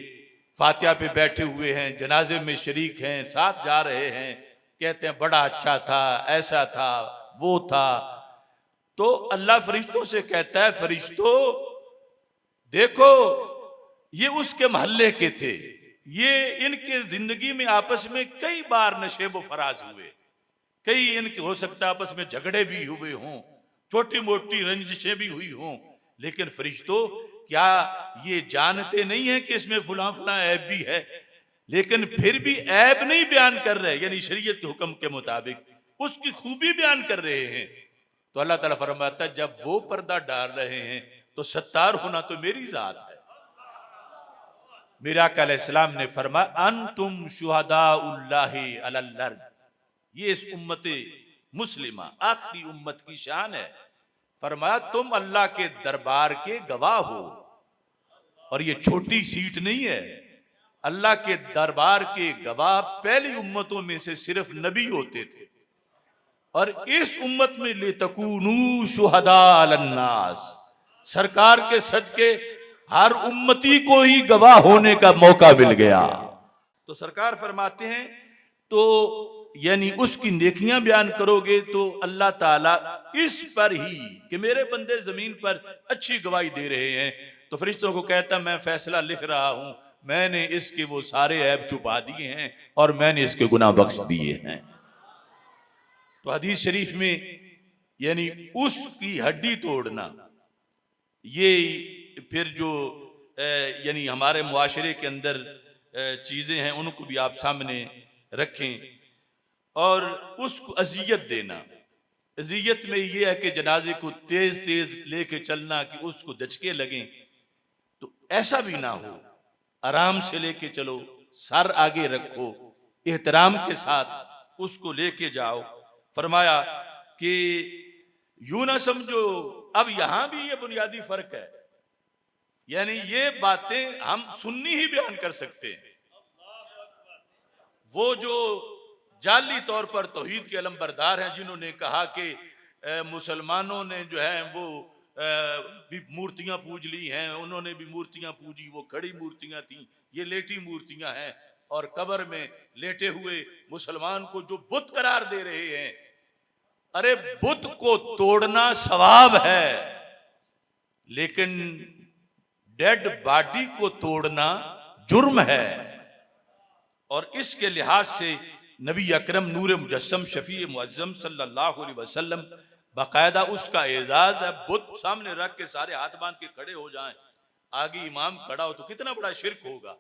फातिहा पे बैठे हुए हैं, जनाजे में शरीक हैं, साथ जा रहे हैं, कहते हैं बड़ा अच्छा था, ऐसा था, वो था। तो अल्लाह फरिश्तों से कहता है, फरिश्तों देखो ये उसके मोहल्ले के थे, ये इनके जिंदगी में आपस में कई बार नशेब फराज हुए, कई इनके हो सकता है आपस में झगड़े भी हुए हों, छोटी मोटी रंजिशें भी हुई हों, लेकिन फरिश्तों क्या ये जानते नहीं है कि इसमें फुला फुला ऐब भी है? लेकिन फिर भी ऐब नहीं बयान कर रहे, यानी शरीयत के हुक्म के मुताबिक उसकी खूबी बयान कर रहे हैं। तो अल्लाह ताला फरमाता है जब वो पर्दा डाल रहे हैं तो सत्तार होना तो मेरी जात है। मेरे आका अलैहिस्सलाम ने फरमाया अंतुम शुहदाउल्लाहि अलल अर्द, ये इस उम्मत मुस्लिमा आखिरी उम्मत की शान है। फरमाया तुम अल्लाह के दरबार के गवाह हो, और ये छोटी सीट नहीं है। अल्लाह के दरबार के गवाह पहली उम्मतों में से सिर्फ नबी होते थे, और इस उम्मत में लितकूनू शुहदा अलन्नास, सरकार के सदके हर उम्मती को ही गवाह होने का मौका मिल गया। तो सरकार फरमाते हैं तो यानी उसकी नेकियां बयान करोगे तो अल्लाह ताला इस पर ही कि मेरे बंदे जमीन पर अच्छी गवाही दे रहे हैं, तो फरिश्तों को कहता मैं फैसला लिख रहा हूं, मैंने इसके वो सारे ऐब छुपा दिए हैं और मैंने इसके गुनाह बख्श दिए हैं। तो हदीस शरीफ में यानी उसकी हड्डी तोड़ना, ये फिर जो यानी हमारे मुआशरे के अंदर चीजें हैं उनको भी आप सामने रखें। और उसको अजियत देना, अजियत में यह है कि जनाजे को तेज तेज लेके चलना कि उसको दचके लगें, तो ऐसा भी ना हो, आराम से लेके चलो, सर आगे रखो, एहतराम के साथ उसको लेके जाओ। फरमाया कि यूं ना समझो, अब यहां भी ये बुनियादी फर्क है, यानी ये बातें हम सुन्नी ही बयान कर सकते हैं। वो जो जाली तौर पर तौहीद के अलमबरदार हैं, जिन्होंने कहा कि मुसलमानों ने जो है वो भी मूर्तियां पूज ली हैं, उन्होंने भी मूर्तियां पूजी, वो खड़ी मूर्तियां थी, ये लेटी मूर्तियां हैं, और कब्र में लेटे हुए मुसलमान को जो बुत करार दे रहे हैं। अरे बुत को तोड़ना सवाब है, लेकिन डेड बॉडी को तोड़ना जुर्म है। और इसके लिहाज से नबी अकरम नूर मुजस्सम शफी मुअज्जम सल्लल्लाहु अलैहि वसल्लम बाकायदा उसका एजाज है, बुत सामने रख के सारे हाथ बांध के खड़े हो जाएं, आगे इमाम खड़ा हो तो कितना बड़ा शिर्क होगा,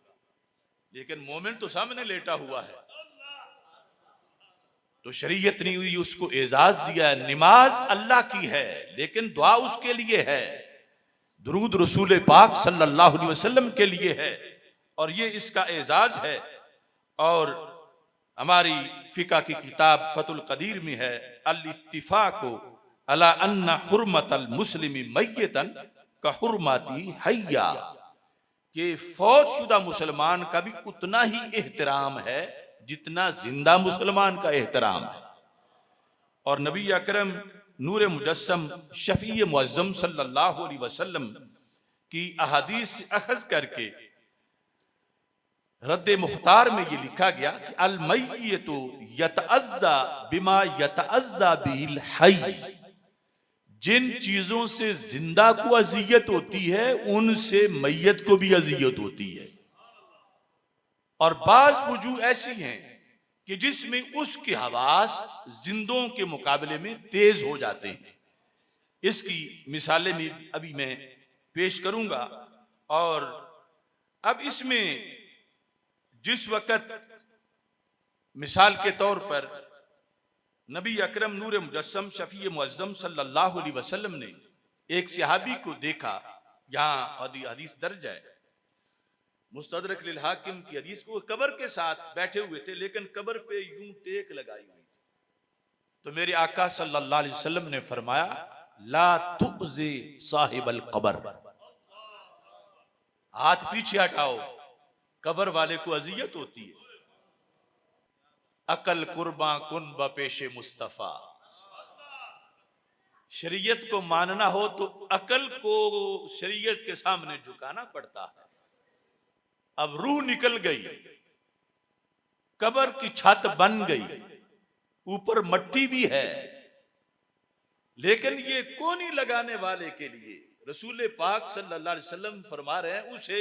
लेकिन मोमिन तो सामने लेटा हुआ है। तो शरीयत ने हुई उसको एजाज दिया है। नमाज अल्लाह की है लेकिन दुआ उसके लिए है, दुरूद रसूल पाक सल्लल्लाहु अलैहि वसल्लम के लिए है, और ये इसका एजाज है। और हमारी फिका की किताब फतुल कदीर में है अल इत्तिफाकु अला अन्ना हुर्मतल मुस्लिमी मय्यतन का हुर्मती हय्या, कि फौजशुदा मुसलमान का भी उतना ही एहतराम है जितना जिंदा मुसलमान का एहतराम है। और नबी अकरम नूर मुजस्सम शफी मुअज्जम सल्लल्लाहु अलैहि वसल्लम की अहादीस से अखज़ करके रद्द मुख्तार में ये लिखा गया कि अल मय्यतु यतअज़्ज़ा बिमा यतअज़्ज़ा बिहिल हय्य, जिन चीजों से जिंदा को अजियत होती है उनसे मैयत को भी अजियत होती है। और बाज वजूह ऐसी हैं कि जिसमें उसके हवास जिंदों के मुकाबले में तेज हो जाते हैं। इसकी मिसालें भी अभी मैं पेश करूंगा। और अब इसमें जिस वक्त मिसाल के तौर पर नबी अकरम नूर मुजस्सम शफी मुअज्जम सल्लल्लाहु अलैहि वसल्लम ने एक सहाबी को देखा, यहाँ हदीस दर्ज है मुस्तदरक लिल हाकिम की हदीस को, कब्र के साथ बैठे हुए थे लेकिन कब्र पे यूं टेक लगाई हुई थी। तो मेरे आका सल्लल्लाहु अलैहि वसल्लम ने फरमाया, ला तुज़ी साहिबल कब्र, हाथ पीछे हटाओ, कब्र वाले को अजियत होती है। अकल कुर्बा कुन बपेशे मुस्तफा, शरीयत को मानना हो तो अकल को शरीयत के सामने झुकाना पड़ता है। अब रूह निकल गई, कब्र की छत बन गई, ऊपर मट्टी भी है, लेकिन ये कोनी लगाने वाले के लिए रसूल पाक सल्लल्लाहु अलैहि वसल्लम फरमा रहे हैं उसे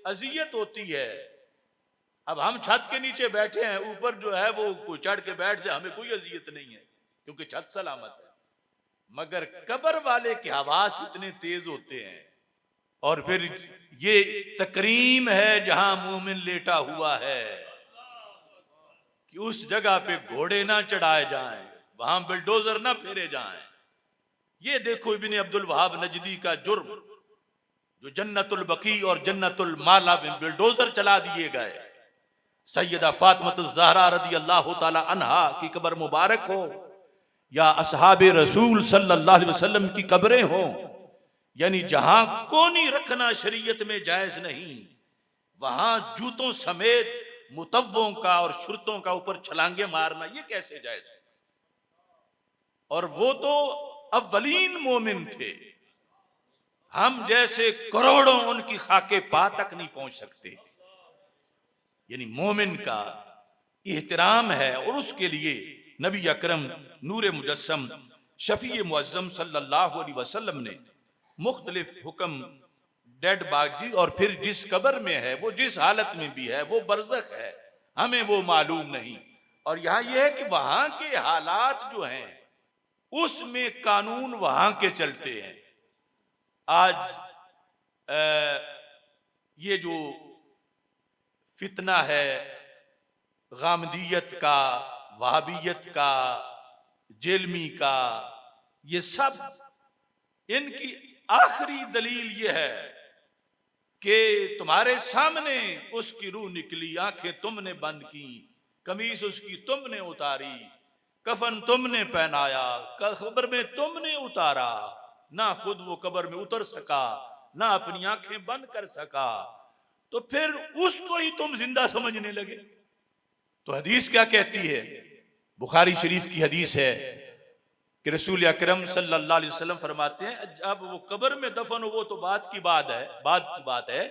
अजियत होती है। अब हम छत के नीचे बैठे हैं, ऊपर जो है वो कोई चढ़ के बैठ जाए, हमें कोई अजियत नहीं है क्योंकि छत सलामत है। मगर कब्र वाले के आवाज इतने तेज होते हैं। और फिर ये तकरीम है जहां मोमिन लेटा हुआ है कि उस जगह पे घोड़े ना चढ़ाए जाएं, वहां बिल्डोजर ना फेरे जाएं। ये देखो इब्ने अब्दुल वहाब नजदी का जुर्म, जो जन्नतुल बकी और जन्नतुल माला में बिल्डोजर चला दिए गए। सैयदा फातिमा ज़हरा रदी अल्लाह ताला अन्हा की कब्र मुबारक हो या असहाबे रसूल सल्लल्लाहु अलैहि वसल्लम की कब्रें हो, यानी जहां कोनी रखना शरीयत में जायज नहीं, वहां जूतों समेत मुतव्वों का और शुरतों का ऊपर छलांगे मारना ये कैसे जायज? और वो तो अव्वलीन मोमिन थे, हम जैसे करोड़ों उनकी खाके पा तक नहीं पहुंच सकते। यानी मोमिन का एहतराम है और उसके लिए नबी अकरम नूर मुजस्सम शफी मुअज्जम सल्लल्लाहु अलैहि वसल्लम ने मुख्तलिफ हुक्म डेड बाजी, और फिर जिस कब्र में है वो जिस हालत में भी है वो बरज़ख है, हमें वो मालूम नहीं। और यहाँ यह है कि वहां के हालात जो हैं उसमें कानून वहां के चलते हैं। आज ये जो फितना है गामदीयत का, वहाबियत का, जेलमी का, ये सब इनकी आखिरी दलील ये है कि तुम्हारे सामने उसकी रूह निकली, आंखें तुमने बंद की, कमीज उसकी तुमने उतारी, कफन तुमने पहनाया, कब्र में तुमने उतारा, ना खुद वो कब्र में उतर सका, ना अपनी आंखें बंद कर सका, तो फिर उसको ही तुम जिंदा समझने लगे। तो हदीस क्या कहती है? बुखारी शरीफ की हदीस है कि रसूल अकरम सल्लल्लाहु अलैहि वसल्लम फरमाते हैं, जब वो कब्र में दफन हो वो तो बात की बात है,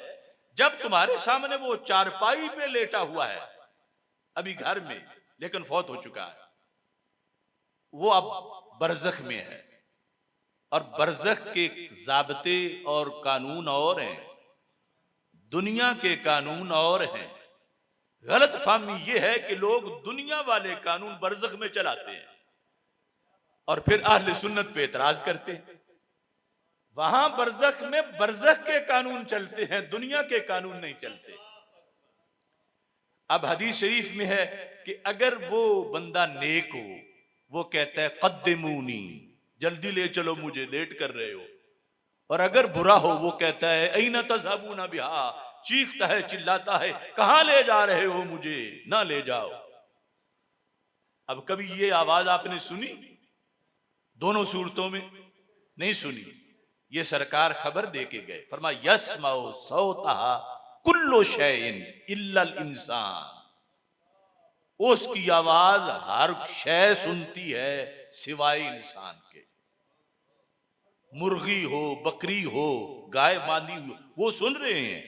जब तुम्हारे सामने वो चारपाई पे लेटा हुआ है अभी घर में, लेकिन फौत हो चुका है, वो अब बरज़ख में है। और बरज़ख के ज़ाब्ते और कानून और हैं, दुनिया के कानून और हैं। गलत फहमी यह है कि लोग दुनिया वाले कानून बरज़ख में चलाते हैं और फिर अहले सुन्नत पे एतराज करते हैं। वहां बरज़ख में बरज़ख के कानून चलते हैं, दुनिया के कानून नहीं चलते। अब हदीस शरीफ में है कि अगर वो बंदा नेक हो, वो कहता है कद्दिमूनी, जल्दी ले चलो मुझे, लेट कर रहे हो। और अगर बुरा हो वो कहता है ऐना तज़हबूना बिहा, चीखता है, चिल्लाता है, कहां ले जा रहे हो मुझे, ना ले जाओ। अब कभी ये आवाज आपने सुनी? दोनों सूरतों में नहीं सुनी। ये सरकार खबर दे के गए, फरमाया यस्माउ सौतहा कुल्लु शैइन इल्लल इंसान, उसकी आवाज हर शय सुनती है सिवाय इंसान के। मुर्गी हो, बकरी हो, गाय बांधी हो, वो सुन रहे हैं,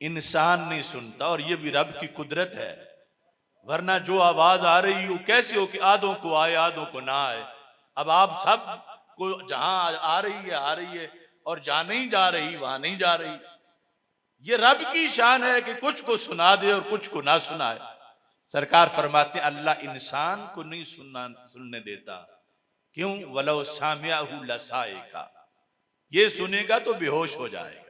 इंसान नहीं सुनता। और ये भी रब की कुदरत है, वरना जो आवाज आ रही हो कैसे हो कि आधों को आए आधों को ना आए। अब आप सब को जहां आ रही है और जहां नहीं जा रही वहां नहीं जा रही। ये रब की शान है कि कुछ को सुना दे और कुछ को ना सुनाए। सरकार फरमाते अल्लाह इंसान को नहीं सुनने देता, क्यों? वलो सामियाहु लसाइका, ये सुनेगा तो बेहोश हो जाएगा।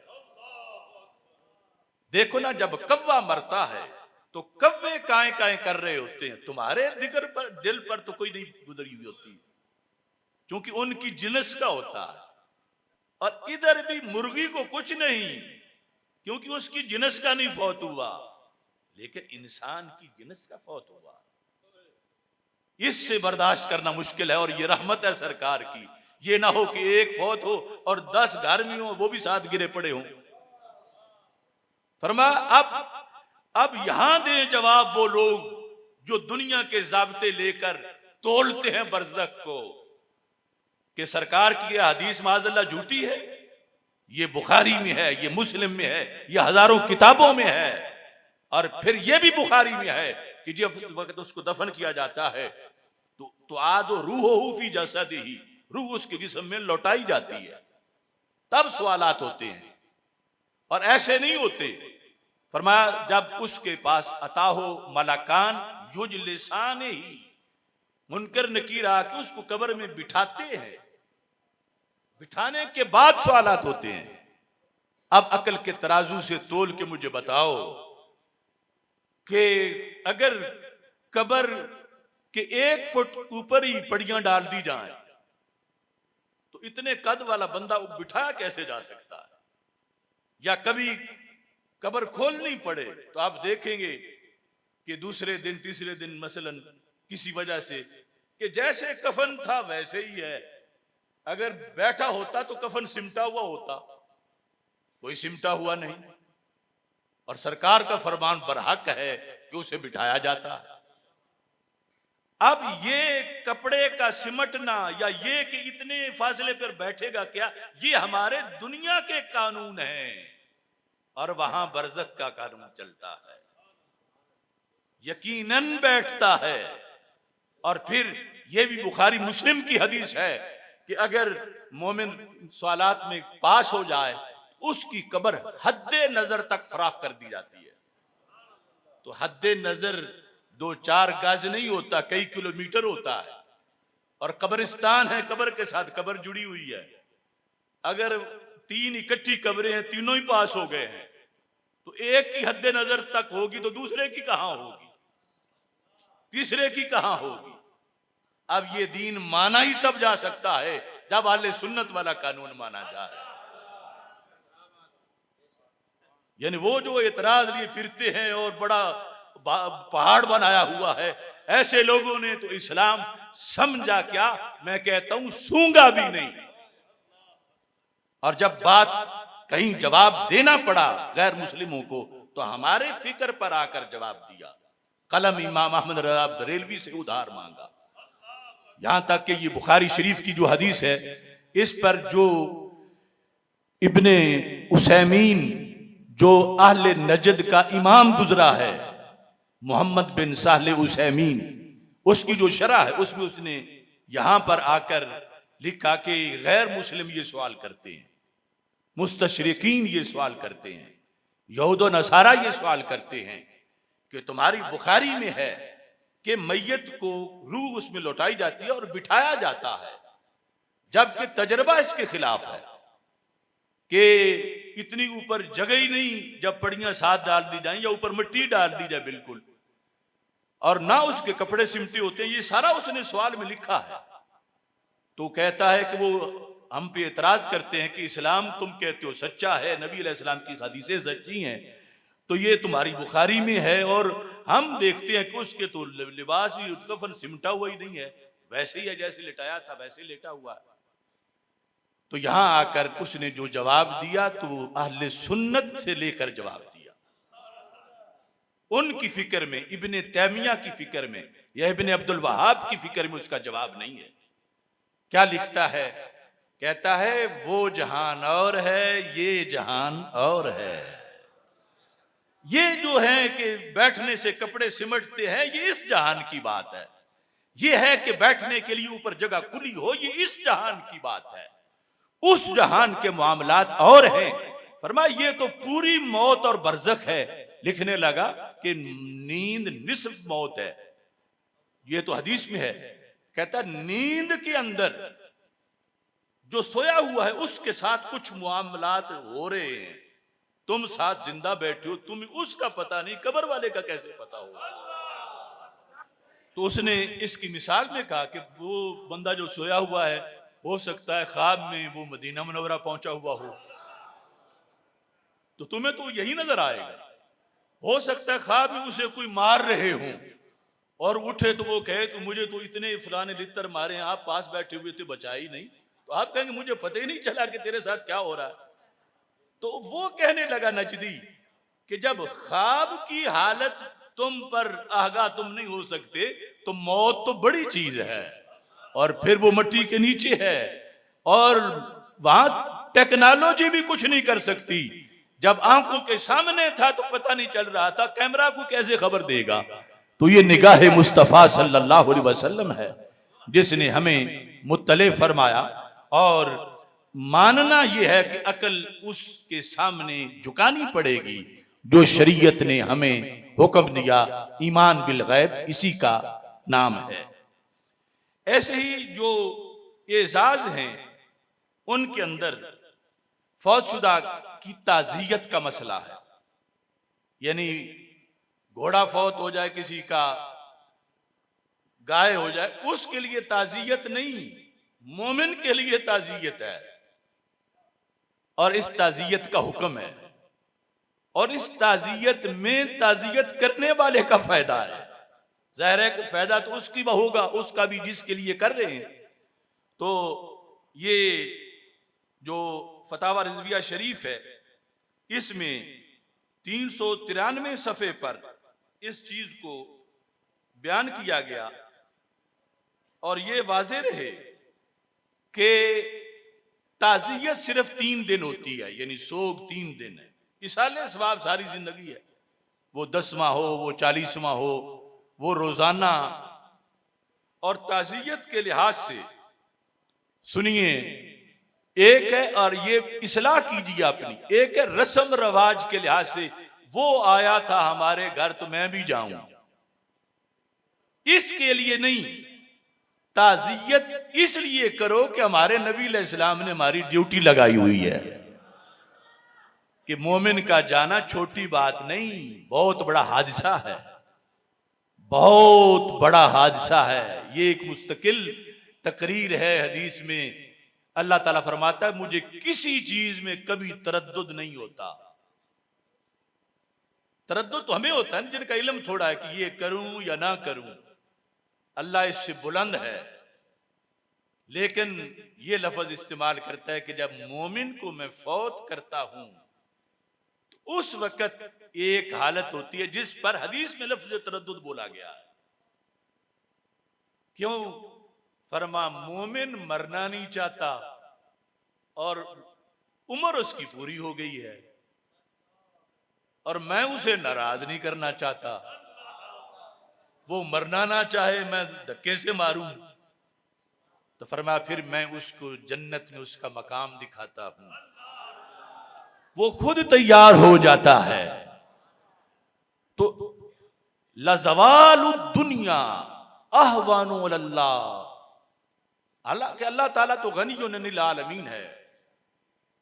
देखो ना, जब कौवा मरता है तो कव्वे काए काए कर रहे होते हैं, तुम्हारे दिल पर तो कोई नहीं गुजरी हुई होती, क्योंकि उनकी जिनस का होता है। और इधर भी मुर्गी को कुछ नहीं, क्योंकि उसकी जिनस का नहीं फौत हुआ, लेकिन इंसान की जिनस का फौत हुआ। इससे बर्दाश्त करना मुश्किल है, और ये रहमत है सरकार की। ये ना हो कि एक फौत हो और 10 घर में हो, वो भी साथ गिरे पड़े हों। फरमा अब यहां दे जवाब वो लोग जो दुनिया के जाब्ते लेकर तोलते हैं बरज़ख को, कि सरकार की यह हदीस माज़अल्लाह झूठी है, ये बुखारी में है, ये मुस्लिम में है, ये हजारों किताबों में है। और फिर ये भी बुखारी में है कि जब वक्त उसको दफन किया जाता है तो आदो रूह फी जसदिही, रूह उसके जिस्म में लौटाई जाती है। तब सवालात होते हैं, और ऐसे नहीं होते। फरमाया जब उसके पास अता हो मलकान युजलिसान ही, मुनकर नकीर आके उसको कब्र में बिठाते हैं, बिठाने के बाद सवालात होते हैं। अब अकल के तराजू से तोल के मुझे बताओ कि अगर कब्र के 1 फुट ऊपर ही पड़ियां डाल दी जाएं, तो इतने कद वाला बंदा बिठाया कैसे जा सकता है? या कभी कब्र खोलनी पड़े तो आप देखेंगे कि दूसरे दिन तीसरे दिन मसलन किसी वजह से कि जैसे कफन था वैसे ही है। अगर बैठा होता तो कफन सिमटा हुआ होता, कोई सिमटा हुआ नहीं, और सरकार का फरमान बरहक है कि उसे बिठाया जाता है। अब ये कपड़े का सिमटना या ये कि इतने फासले पर बैठेगा क्या, ये हमारे दुनिया के कानून हैं, और वहां बरज़ख का कानून चलता है, यकीनन बैठता है। और फिर यह भी बुखारी मुस्लिम की हदीस है कि अगर मोमिन सवालात में पास हो जाए, उसकी कब्र हद्दे नजर तक फराख कर दी जाती है। तो हद्दे नजर 2-4 गज नहीं होता, कई किलोमीटर होता है। और कब्रिस्तान है, कब्र के साथ कब्र जुड़ी हुई है। अगर 3 इकट्ठी कब्रें हैं, तीनों ही पास हो गए हैं, तो एक की हद्दे नजर तक होगी तो दूसरे की कहां होगी, तीसरे की कहां होगी। अब ये दीन माना ही तब जा सकता है जब अहले सुन्नत वाला कानून माना जाए। यानी वो जो एतराज लिए फिरते हैं और बड़ा पहाड़ बनाया हुआ है, ऐसे लोगों ने तो इस्लाम समझा क्या, मैं कहता हूं सूंगा भी नहीं। और जब बात कहीं जवाब देना पड़ा गैर मुस्लिमों को, तो हमारे फिक्र पर आकर जवाब दिया। कलम इमाम अहमद रज़ा बरेलवी से उधार मांगा। यहां तक कि ये बुखारी शरीफ की जो हदीस है, इस पर जो इब्ने उसैमीन जो अहले नजद का इमाम गुजरा है, मोहम्मद बिन साले उसैमीन, उसकी जो शरह है उसमें उसने यहां पर आकर लिखा कि गैर मुस्लिम ये सवाल करते हैं, मुस्तशरिकीन ये सवाल करते हैं, यहूद व नसारा ये सवाल करते हैं कि तुम्हारी बुखारी में है कि मैयत को रूह उसमें लौटाई जाती है और बिठाया जाता है, जबकि तजर्बा इसके खिलाफ है कि इतनी ऊपर जगह ही नहीं जब पड़ियां साथ डाल दी जाए या ऊपर मिट्टी डाल दी जाए बिल्कुल, और ना उसके कपड़े सिमटे होते हैं। ये सारा उसने सवाल में लिखा है। तो कहता है कि वो हम पे एतराज करते हैं कि इस्लाम तुम कहते हो सच्चा है, नबी अलैहिस्सलाम की हदीसें सच्ची हैं, तो ये तुम्हारी बुखारी में है, और हम देखते हैं कि उसके तो लिबास भी कफन सिमटा हुआ ही नहीं है, वैसे ही है जैसे लिटाया था वैसे लेटा हुआ है। तो यहां आकर उसने जो जवाब दिया तो अहले सुन्नत से लेकर जवाब दिया। उनकी फिक्र में, इब्ने तैमिया की फिक्र में या इब्ने अब्दुल वहाब की फिक्र में उसका जवाब नहीं है। क्या लिखता है? कहता है वो जहान और है, ये जहान और है। ये जो है कि बैठने से कपड़े सिमटते हैं, ये इस जहान की बात है। ये है कि बैठने के लिए ऊपर जगह खुली हो, ये इस जहान की बात है। उस जहान के मामलात और हैं। फरमाया ये तो पूरी मौत और बरज़ख है। लिखने लगा कि नींद निस्फ मौत है। ये तो हदीस में है। कहता नींद के अंदर जो सोया हुआ है उसके साथ कुछ मामलात हो रहे हैं, तुम साथ जिंदा बैठे हो, तुम्हें उसका पता नहीं, कब्र वाले का कैसे पता होगा। तो उसने इसकी मिसाल में कहा कि वो बंदा जो सोया हुआ है, हो सकता है ख्वाब में वो मदीना मुनव्वरा पहुंचा हुआ हो, तो तुम्हें तो यही नजर आएगा। हो सकता है ख्वाब में उसे कोई मार रहे हो और उठे तो वो कहे तो मुझे तो इतने फलाने लित्तर मारे हैं, आप पास बैठे हुए थे, बचा ही नहीं। तो आप कहेंगे मुझे पता ही नहीं चला कि तेरे साथ क्या हो रहा है। तो वो कहने लगा नजदी कि जब ख्वाब की हालत तुम पर आगा तुम नहीं हो सकते, तो मौत तो बड़ी चीज है, और फिर वो मिट्टी के नीचे है, और वहां टेक्नोलॉजी भी कुछ नहीं कर सकती। जब आंखों के सामने था तो पता नहीं चल रहा था, कैमरा को कैसे खबर देगा। तो ये निगाह मुस्तफा सल्लल्लाहु अलैहि वसल्लम है जिसने हमें मुत्तले फरमाया, और मानना यह है कि अकल उसके सामने झुकानी पड़ेगी जो शरीयत ने हमें हुक्म दिया। ईमान बिल गैब इसी का नाम है। ऐसे ही जो एजाज हैं उनके अंदर फौजशुदा की ताजियत का मसला है। यानी घोड़ा फौत हो जाए किसी का, गाय हो जाए, उसके लिए ताजियत नहीं, मोमिन के लिए ताजियत है, और इस ताजियत का हुक्म है, और इस ताजियत में ताजियत करने वाले का फायदा है। जाहिर है कि फायदा तो उसकी वह होगा, उसका भी जिसके लिए कर रहे हैं। तो ये जो फतावा रिजविया शरीफ है, इसमें 393 सफ़े पर इस चीज को बयान किया गया, और ये वाज़ेह रहे कि ताज़ियत सिर्फ 3 दिन होती है, यानी सोग 3 दिन है। इसाले सवाब सारी जिंदगी है, वो 10वां हो, वो 40वां हो, वो रोजाना। और ताज़ियत के लिहाज से सुनिए, एक है, और ये इस्लाह कीजिए अपनी, एक है रस्म रवाज के लिहाज से, वो आया था हमारे घर तो मैं भी जाऊं, इसके लिए नहीं। ताज़ियत इसलिए करो कि हमारे नबी अलैहिस्सलाम ने हमारी ड्यूटी लगाई हुई है कि मोमिन का जाना छोटी बात नहीं, बहुत बड़ा हादसा है, बहुत बड़ा हादसा है। ये एक मुस्तकिल तकरीर है। हदीस में अल्लाह ताला फरमाता है, मुझे किसी चीज में कभी तरद्दुद नहीं होता। तरद्दुद तो हमें होता है जिनका इल्म थोड़ा है कि ये करूं या ना करूं, अल्लाह इससे बुलंद है। लेकिन ये लफ्ज इस्तेमाल करता है कि जब मोमिन को मैं फौत करता हूं तो उस वक्त एक हालत होती है जिस पर हदीस में लफ्ज तरद्दुद बोला गया है। क्यों? फरमा मोमिन मरना नहीं चाहता और उम्र उसकी पूरी हो गई है, और मैं उसे नाराज नहीं करना चाहता। वो मरना ना चाहे, मैं धक्के से मारूं, तो फरमाया फिर मैं उसको जन्नत में उसका मकाम दिखाता हूं, वो खुद तैयार हो जाता है। तो लज़वालु दुनिया अहवानु अल्लाह, हालांकि अल्लाह ताला तो गनियुन अनिल आलमीन है,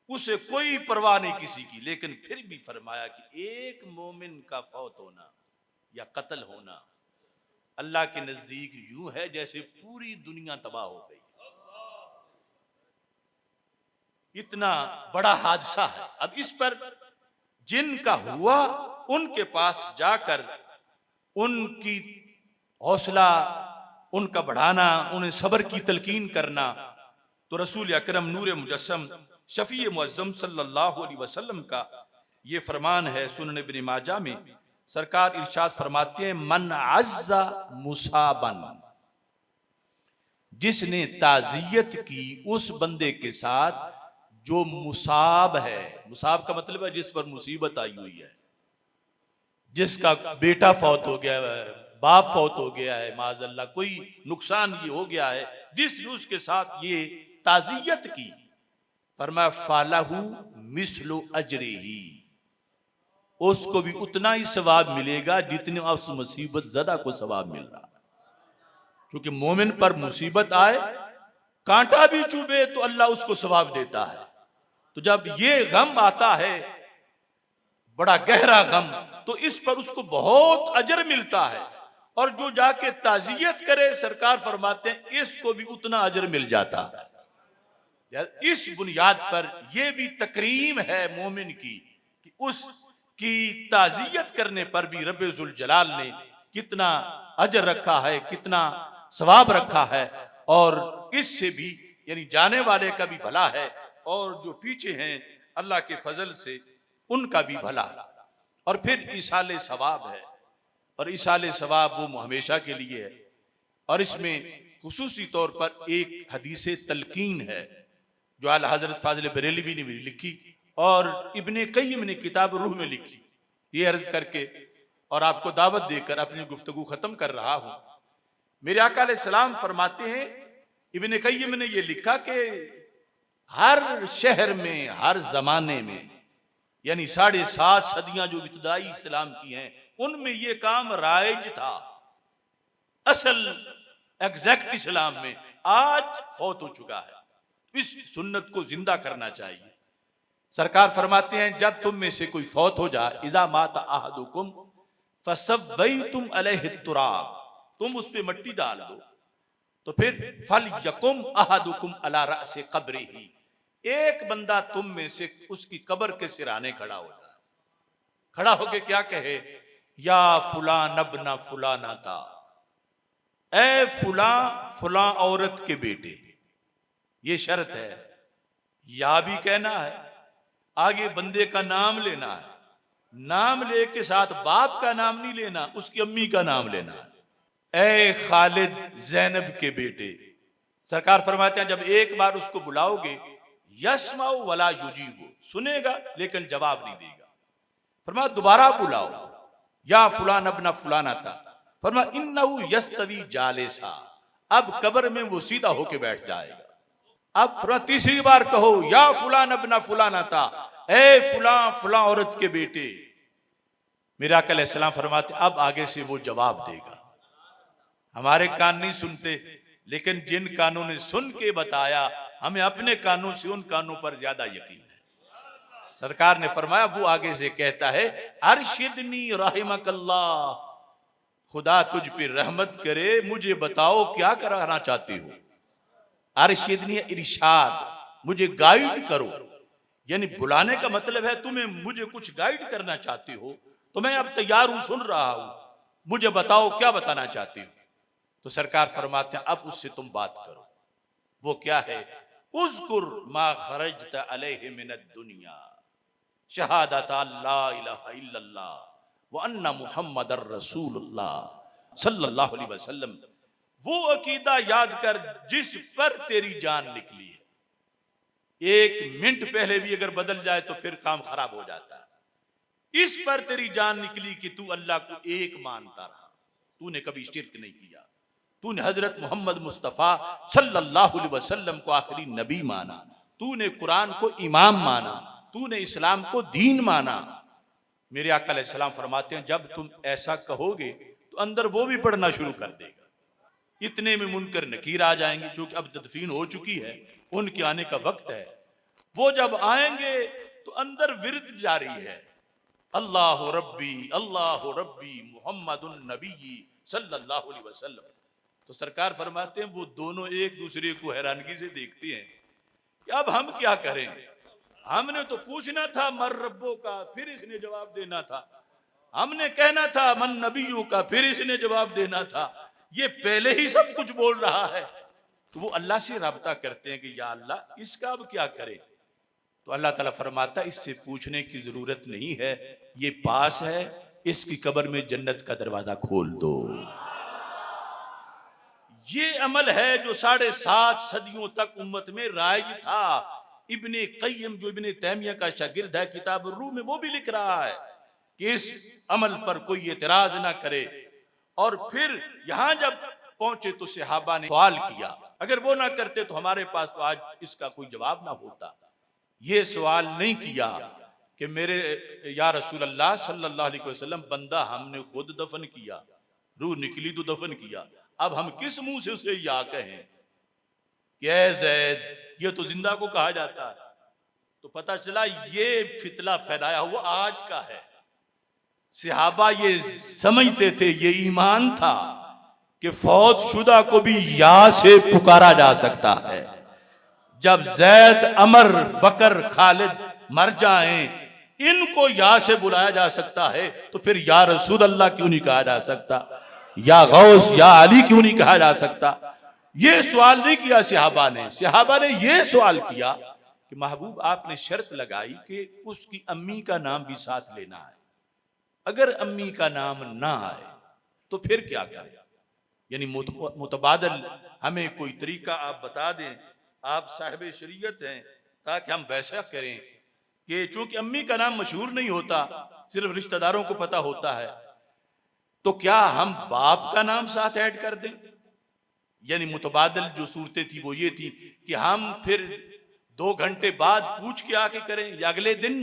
उसे कोई परवाह नहीं किसी की, लेकिन फिर भी फरमाया कि एक मोमिन का फौत होना या कत्ल होना अल्लाह के नजदीक यूं है जैसे पूरी दुनिया तबाह हो गई। इतना बड़ा हादसा है। अब इस पर जिनका हुआ उनके पास जाकर उनकी हौसला उनका बढ़ाना, उन्हें सब्र की तलकीन करना। तो रसूल अकरम नूर मुजस्सम शफी मुअज्जम सल्लल्लाहु अलैहि वसल्लम का ये फरमान है, सुनन इब्न माजा में सरकार इरशाद फरमाते हैं, मन अज़्ज़ा मुसाबन, जिसने ताज़ियत की उस बंदे के साथ जो मुसाब है। मुसाब का मतलब है जिस पर मुसीबत आई हुई है, जिसका बेटा फौत हो गया है, बाप फौत हो गया है, माज़अल्लाह कोई नुकसान ये हो गया है, जिसने उसके साथ ये ताज़ियत की, फरमाया फालहू मिस्लु अजरिही, उसको भी उतना ही सवाब मिलेगा जितने उस मुसीबत ज़दा को सवाब मिल रहा। क्योंकि मोमिन पर मुसीबत आए, कांटा भी चुभे तो अल्लाह उसको सवाब देता है। तो जब ये गम आता है बड़ा गहरा गम, तो इस पर उसको बहुत अजर मिलता है। और जो जाके ताजियत करे, सरकार फरमाते हैं इसको भी उतना अजर मिल जाता है। यार इस बुनियाद पर यह भी तकरीम है मोमिन की कि उसकी ताजियत करने पर भी रब्बे जुल जलाल ने कितना अजर रखा है, कितना सवाब रखा है। और इससे भी यानी जाने वाले का भी भला है और जो पीछे हैं अल्लाह के फजल से उनका भी भला। और फिर इसाले सवाब है, और इसाले सवाब वो हमेशा के लिए है। और इसमें खुसूसी तौर पर एक हदीस तलकीन है जो आला हजरत फाजिल बरेलवी ने भी लिखी और इब्ने कय्यम ने किताब रूह में लिखी। ये अर्ज करके और आपको दावत देकर अपनी गुफ्तगू खत्म कर रहा हूं। मेरे आका अलैहिस्सलाम फरमाते हैं, इब्ने कय्यम ने ये लिखा कि हर शहर में हर जमाने में यानी 7.5 सदियां जो इब्तिदाई इस्लाम की हैं उनमें ये काम राइज था, असल एग्जैक्ट इस्लाम में। आज फौत हो चुका है, इस सुन्नत को जिंदा करना चाहिए। सरकार फरमाते हैं जब तुम में से कोई फौत हो जाए, इज़ा माता अहदुकुम फसव्वैतुम अलैहि तुराब, तुम उस पे मिट्टी डाल दो, तो फिर फल यकुम अहदुकुम अला रअसी क़ब्रिही, एक बंदा तुम में से उसकी कब्र के सिराने खड़ा हो जाए। खड़ा होके क्या कहे, या फुलान अब्ना फुलाना था, ए फुला फुला औरत के बेटे। ये शर्त है, या भी कहना है, आगे बंदे का नाम लेना है, नाम ले के साथ बाप का नाम नहीं लेना, उसकी अम्मी का नाम लेना है। ए खालिद जैनब के बेटे। सरकार फरमाते हैं जब एक बार उसको बुलाओगे, यस्माउ वला युजीबु, सुनेगा लेकिन जवाब नहीं देगा। फरमा दोबारा बुलाओ, या फुलान अब्ना फुलाना था, फरमा इन्नहु यस्तवी जालिसा, अब कब्र में वो सीधा होके बैठ जाएगा। अब फरमा तीसरी बार कहो, या फुलान अब्ना फुलाना था, ए फुला फुला औरत के बेटे। मेरा आका अलैहिस्सलाम फरमाते अब आगे से वो जवाब देगा। हमारे कान नहीं सुनते, लेकिन जिन कानों ने सुन के बताया, हमें अपने कानों से उन कानों पर ज्यादा यकीन है। सरकार ने फरमाया वो आगे से कहता है, अरशिदनी रहमकल्लाह, खुदा तुझ पे रहमत करे, मुझे बताओ क्या कराना चाहते हो। अरशिदनी इरशाद, मुझे गाइड करो, यानी बुलाने का मतलब है तुम्हें मुझे कुछ गाइड करना चाहते हो, तो मैं अब तैयार हूं, सुन रहा हूं, मुझे बताओ क्या बताना चाहते हो। तो सरकार फरमाते हैं अब उससे तुम बात करो। वो क्या है, उज़कुर मा खरजत अलैहि मिनद दुनिया शहादत ला इलाहा इल्लल्लाह व अन्ना मुहम्मदर रसूलुल्लाह सल्लल्लाहु अलैहि वसल्लम। वो अकीदा याद कर जिस पर तेरी जान निकली है। एक मिनट पहले भी अगर बदल जाए तो फिर काम खराब हो जाता है। इस पर तेरी जान निकली कि तू अल्लाह को एक मानता रहा, तूने कभी शिर्क नहीं किया, तूने हजरत मोहम्मद मुस्तफ़ा सल्लल्लाहु अलैहि वसल्लम को आखिरी नबी माना, तूने कुरान को इमाम माना, तूने इस्लाम को दीन माना। मेरे आका अलैहिस्सलाम फरमाते हैं जब तुम ऐसा कहोगे तो अंदर वो भी पढ़ना शुरू कर देगा। इतने में मुनकर नकीर आ जाएंगे, जो कि अब तदफीन हो चुकी है, उनके आने का वक्त है। वो जब आएंगे तो अंदर विर्द जारी है, अल्लाह रब्बी मुहम्मदुन नबी सल्लल्लाहु अलैहि वसल्लम। तो सरकार फरमाते हैं वो दोनों एक दूसरे को हैरानगी से देखते हैं कि अब हम क्या करें। हमने तो पूछना था मर रब्बो का, फिर इसने जवाब देना था। हमने कहना था मन नबियों का, फिर इसने जवाब देना था। ये पहले ही सब कुछ बोल रहा है। तो वो अल्लाह से राब्ता करते हैं कि या अल्लाह इसका अब क्या करें। तो अल्लाह ताला फरमाता इससे पूछने की जरूरत नहीं है, ये पास है, इसकी कब्र में जन्नत का दरवाजा खोल दो। ये अमल है जो 7.5 सदियों तक उम्मत में राइज था। इब्ने कय्यम जो इब्ने तैमिया का शागिर्द है, किताब रूह में वो भी लिख रहा है कि इस अमल पर कोई एतराज ना करे। और फिर यहां जब पहुंचे तो सहाबा ने सवाल किया, अगर वो ना करते तो हमारे पास तो आज इसका कोई जवाब ना होता। ये सवाल नहीं किया कि मेरे या रसूल अल्लाह सल्लल्लाहु अलैहि वसल्लम बंदा हमने खुद दफन किया, रूह निकली तो दफन किया, अब हम किस मुंह से उसे या कहें कि ऐ ज़ैद, ये तो जिंदा को कहा जाता है। तो पता चला ये फितला फैलाया हुआ आज का है। सहाबा ये समझते थे, ये ईमान था कि फौत शुदा को भी या से पुकारा जा सकता है। जब जैद, अमर, बकर, खालिद मर जाएं, इनको या से बुलाया जा सकता है, तो फिर या रसूल अल्लाह क्यों नहीं कहा जा सकता, या गौस या अली क्यों नहीं कहा जा सकता। ये सवाल नहीं किया सहाबा ने। सहाबा ने ये सवाल किया कि महबूब आपने शर्त लगाई कि उसकी अम्मी का नाम भी साथ लेना है, अगर अम्मी का नाम ना आए तो फिर क्या करें। यानी मुतबादल हमें कोई तरीका आप बता दें, आप साहिब शरीयत हैं, ताकि हम वैसा करें कि चूंकि अम्मी का नाम मशहूर नहीं होता, सिर्फ रिश्तेदारों को पता होता है, तो क्या हम बाप का नाम साथ ऐड कर दें। यानी मुतबादल जो सूरतें थी वो ये थी कि हम फिर 2 घंटे बाद पूछ के आके करें या अगले दिन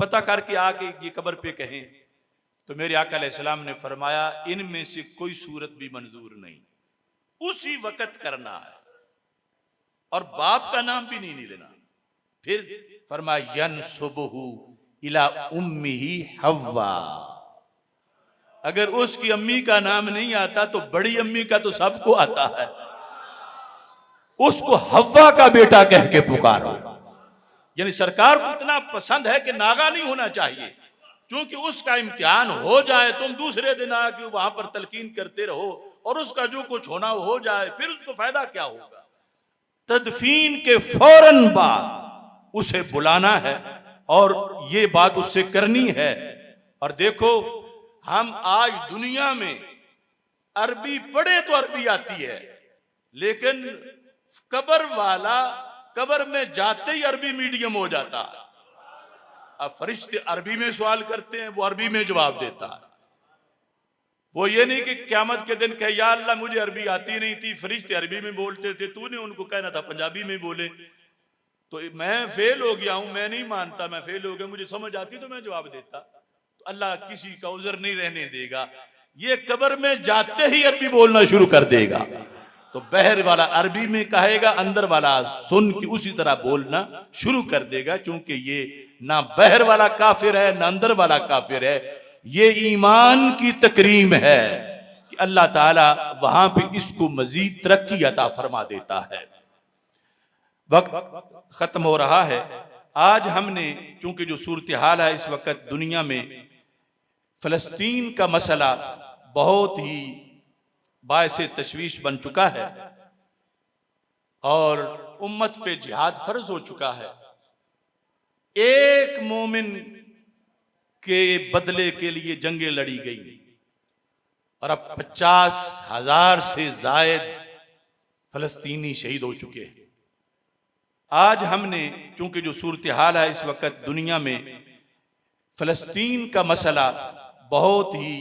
पता करके आके ये कब्र पे कहें। तो मेरे आका अलैहिस्सलाम ने फरमाया, इनमें से कोई सूरत भी मंजूर नहीं, उसी वक्त करना है और बाप का नाम भी नहीं लेना। फिर फरमाया, यनसुबहु इला उम्मिही हव्वा, अगर उसकी अम्मी का नाम नहीं आता तो बड़ी अम्मी का तो सबको आता है, उसको हव्वा का बेटा कह के पुकारो। यानी सरकार को इतना पसंद है कि नागा नहीं होना चाहिए, क्योंकि उसका इम्तिहान हो जाए, तुम दूसरे दिन आके वहां पर तलकीन करते रहो और उसका जो कुछ होना हो जाए, फिर उसको फायदा क्या होगा। तदफीन के फौरन बाद उसे बुलाना है और ये बात उससे करनी है। और देखो, हम आज दुनिया में अरबी पढ़े तो अरबी आती है, लेकिन कब्र वाला कब्र में जाते ही अरबी मीडियम हो जाता है। अब फरिश्ते अरबी में सवाल करते हैं, वो अरबी में जवाब देता है। वो ये नहीं कि क़यामत के दिन कहे, या अल्लाह मुझे अरबी आती नहीं थी, फरिश्ते अरबी में बोलते थे, तूने उनको कहना था पंजाबी में बोले। तो मैं फेल हो गया हूं, मैं नहीं मानता मैं फेल हो गया, मुझे समझ आती तो मैं जवाब देता। तो अल्लाह किसी का उज़र नहीं रहने देगा, ये कब्र में जाते ही अरबी बोलना शुरू कर देगा। तो बहर वाला अरबी में कहेगा, अंदर वाला सुन के उसी तरह बोलना शुरू कर देगा, क्योंकि ये ना बहर वाला काफिर है ना अंदर वाला काफिर है। ये ईमान की तकरीम है कि अल्लाह ताला वहां पे इसको मजीद तरक्की अता फरमा देता है। वक्त खत्म हो रहा है। आज हमने चूंकि जो सूरत हाल है इस वक्त दुनिया में, फलस्तीन का मसला बहुत ही बायसे तशवीश बन चुका है और उम्मत पे जिहाद फर्ज हो चुका है। एक मोमिन के बदले के लिए जंगें लड़ी गई और अब 50,000 से जायद फलस्तीनी शहीद हो चुके हैं। आज हमने चूंकि जो सूरत हाल है इस वक्त दुनिया में, फलस्तीन का मसला बहुत ही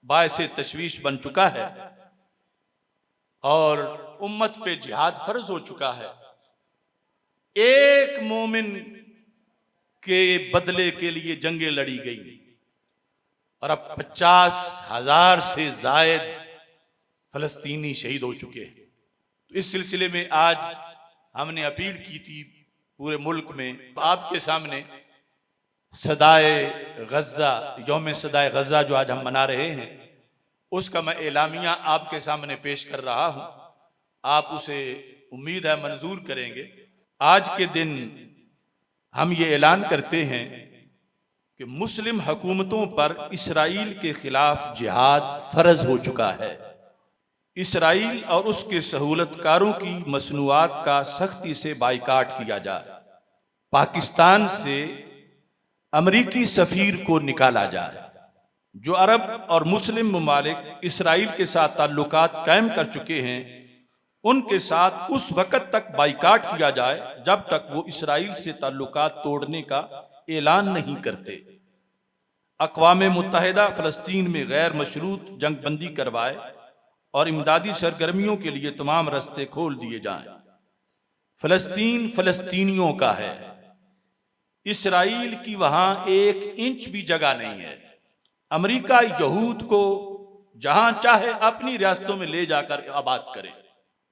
बायसे तशवीश बन चुका है और उम्मत पे जिहाद फर्ज हो चुका है। एक मोमिन के बदले के लिए जंगें लड़ी गई और अब 50,000 से जायद फलस्तीनी शहीद हो चुके हैं। तो इस सिलसिले में आज हमने अपील की थी पूरे मुल्क में, आपके सामने सदाए गज़ा, यौम सदाए गज़ा जो आज हम मना रहे हैं, उसका मैं एलामिया आपके सामने पेश कर रहा हूं। आप उसे उम्मीद है मंजूर करेंगे। आज के दिन हम ये ऐलान करते हैं कि मुस्लिम हुकूमतों पर इसराइल के खिलाफ जिहाद फर्ज हो चुका है। इसराइल और उसके सहूलतकारों की मसनूआत का सख्ती से बाइकाट किया जाए। पाकिस्तान से अमरीकी सफीर को निकाला जाए। जो अरब और मुस्लिम ममालिक इसराइल के साथ ताल्लुकात कायम कर चुके हैं, उनके साथ उस वक़्त तक बाइकाट किया जाए जब तक वो इसराइल से ताल्लुकात तोड़ने का ऐलान नहीं करते। अक़वाम मुत्तहिदा फ़लस्तीन में गैर मशरूत जंग बंदी करवाए और इमदादी सरगर्मियों के लिए तमाम रास्ते खोल दिए जाएं। फ़लस्तीन फ़लस्तीनियों का है, इसराइल की वहां 1 इंच भी जगह नहीं है। अमेरिका यहूद को जहां चाहे अपनी रियासतों में ले जाकर आबाद करे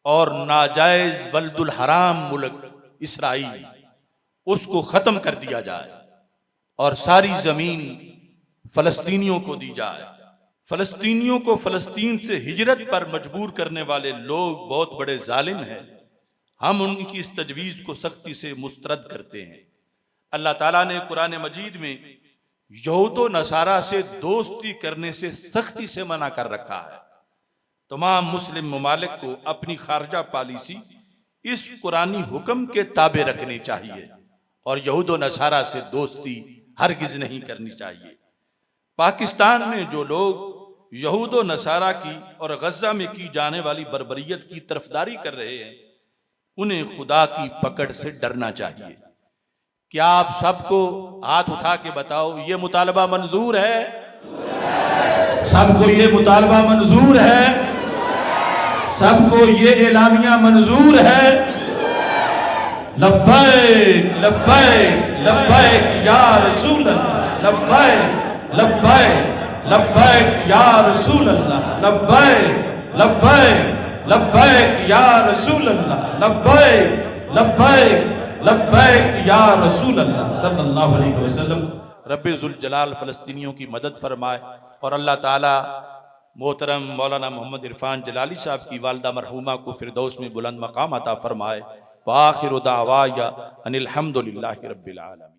और नाजायज वल्दुल हराम मुल्क इसराइल, उसको खत्म कर दिया जाए और सारी जमीन फ़लस्तीनियों को दी जाए। फ़लस्तीनियों को फ़लस्तीन से हिजरत पर मजबूर करने वाले लोग बहुत बड़े जालिम हैं। हम उनकी इस तजवीज़ को सख्ती से मुस्तरद करते हैं। अल्लाह ताला ने कुरान मजीद में यहूद व नसारा से दोस्ती करने से सख्ती से मना कर रखा है। तमाम मुस्लिम ममालिक को अपनी खारजा पॉलिसी इस कुरानी हुक्म के ताबे रखनी चाहिए और यहूद व नसारा से दोस्ती हरगिज नहीं करनी चाहिए। पाकिस्तान में जो लोग यहूद व नसारा की और गजा में की जाने वाली बर्बरियत की तरफदारी कर रहे हैं, उन्हें खुदा की पकड़ से डरना चाहिए। क्या आप सबको हाथ उठा के बताओ, ये मुतालबा मंजूर है? सबको ये मुतालबा मंजूर है? सबको ये एलानिया मंजूर है? लब्बैक लब्बैक लब्बैक या रसूल अल्लाह, लब्बैक लब्बैक लब्बैक या रसूल अल्लाह, लब्बैक लब्बैक लब्बैक या रसूल अल्लाह, लब्बैक लब्बैक लब्बैक या रसूल अल्लाह सल्लल्लाहु अलैहि वसल्लम। रब्बे जुल जलाल फ़लस्तीनियों की मदद फरमाए और अल्लाह ताला मोहतरम मौलाना मोहम्मद इरफान जलाली साहब की वालदा मरहूमा को फिरदौस में बुलंद मकाम अता फरमाए। व आखिरु दावाया अनिल हम्दुलिल्लाहि रब्बिल आलमीन।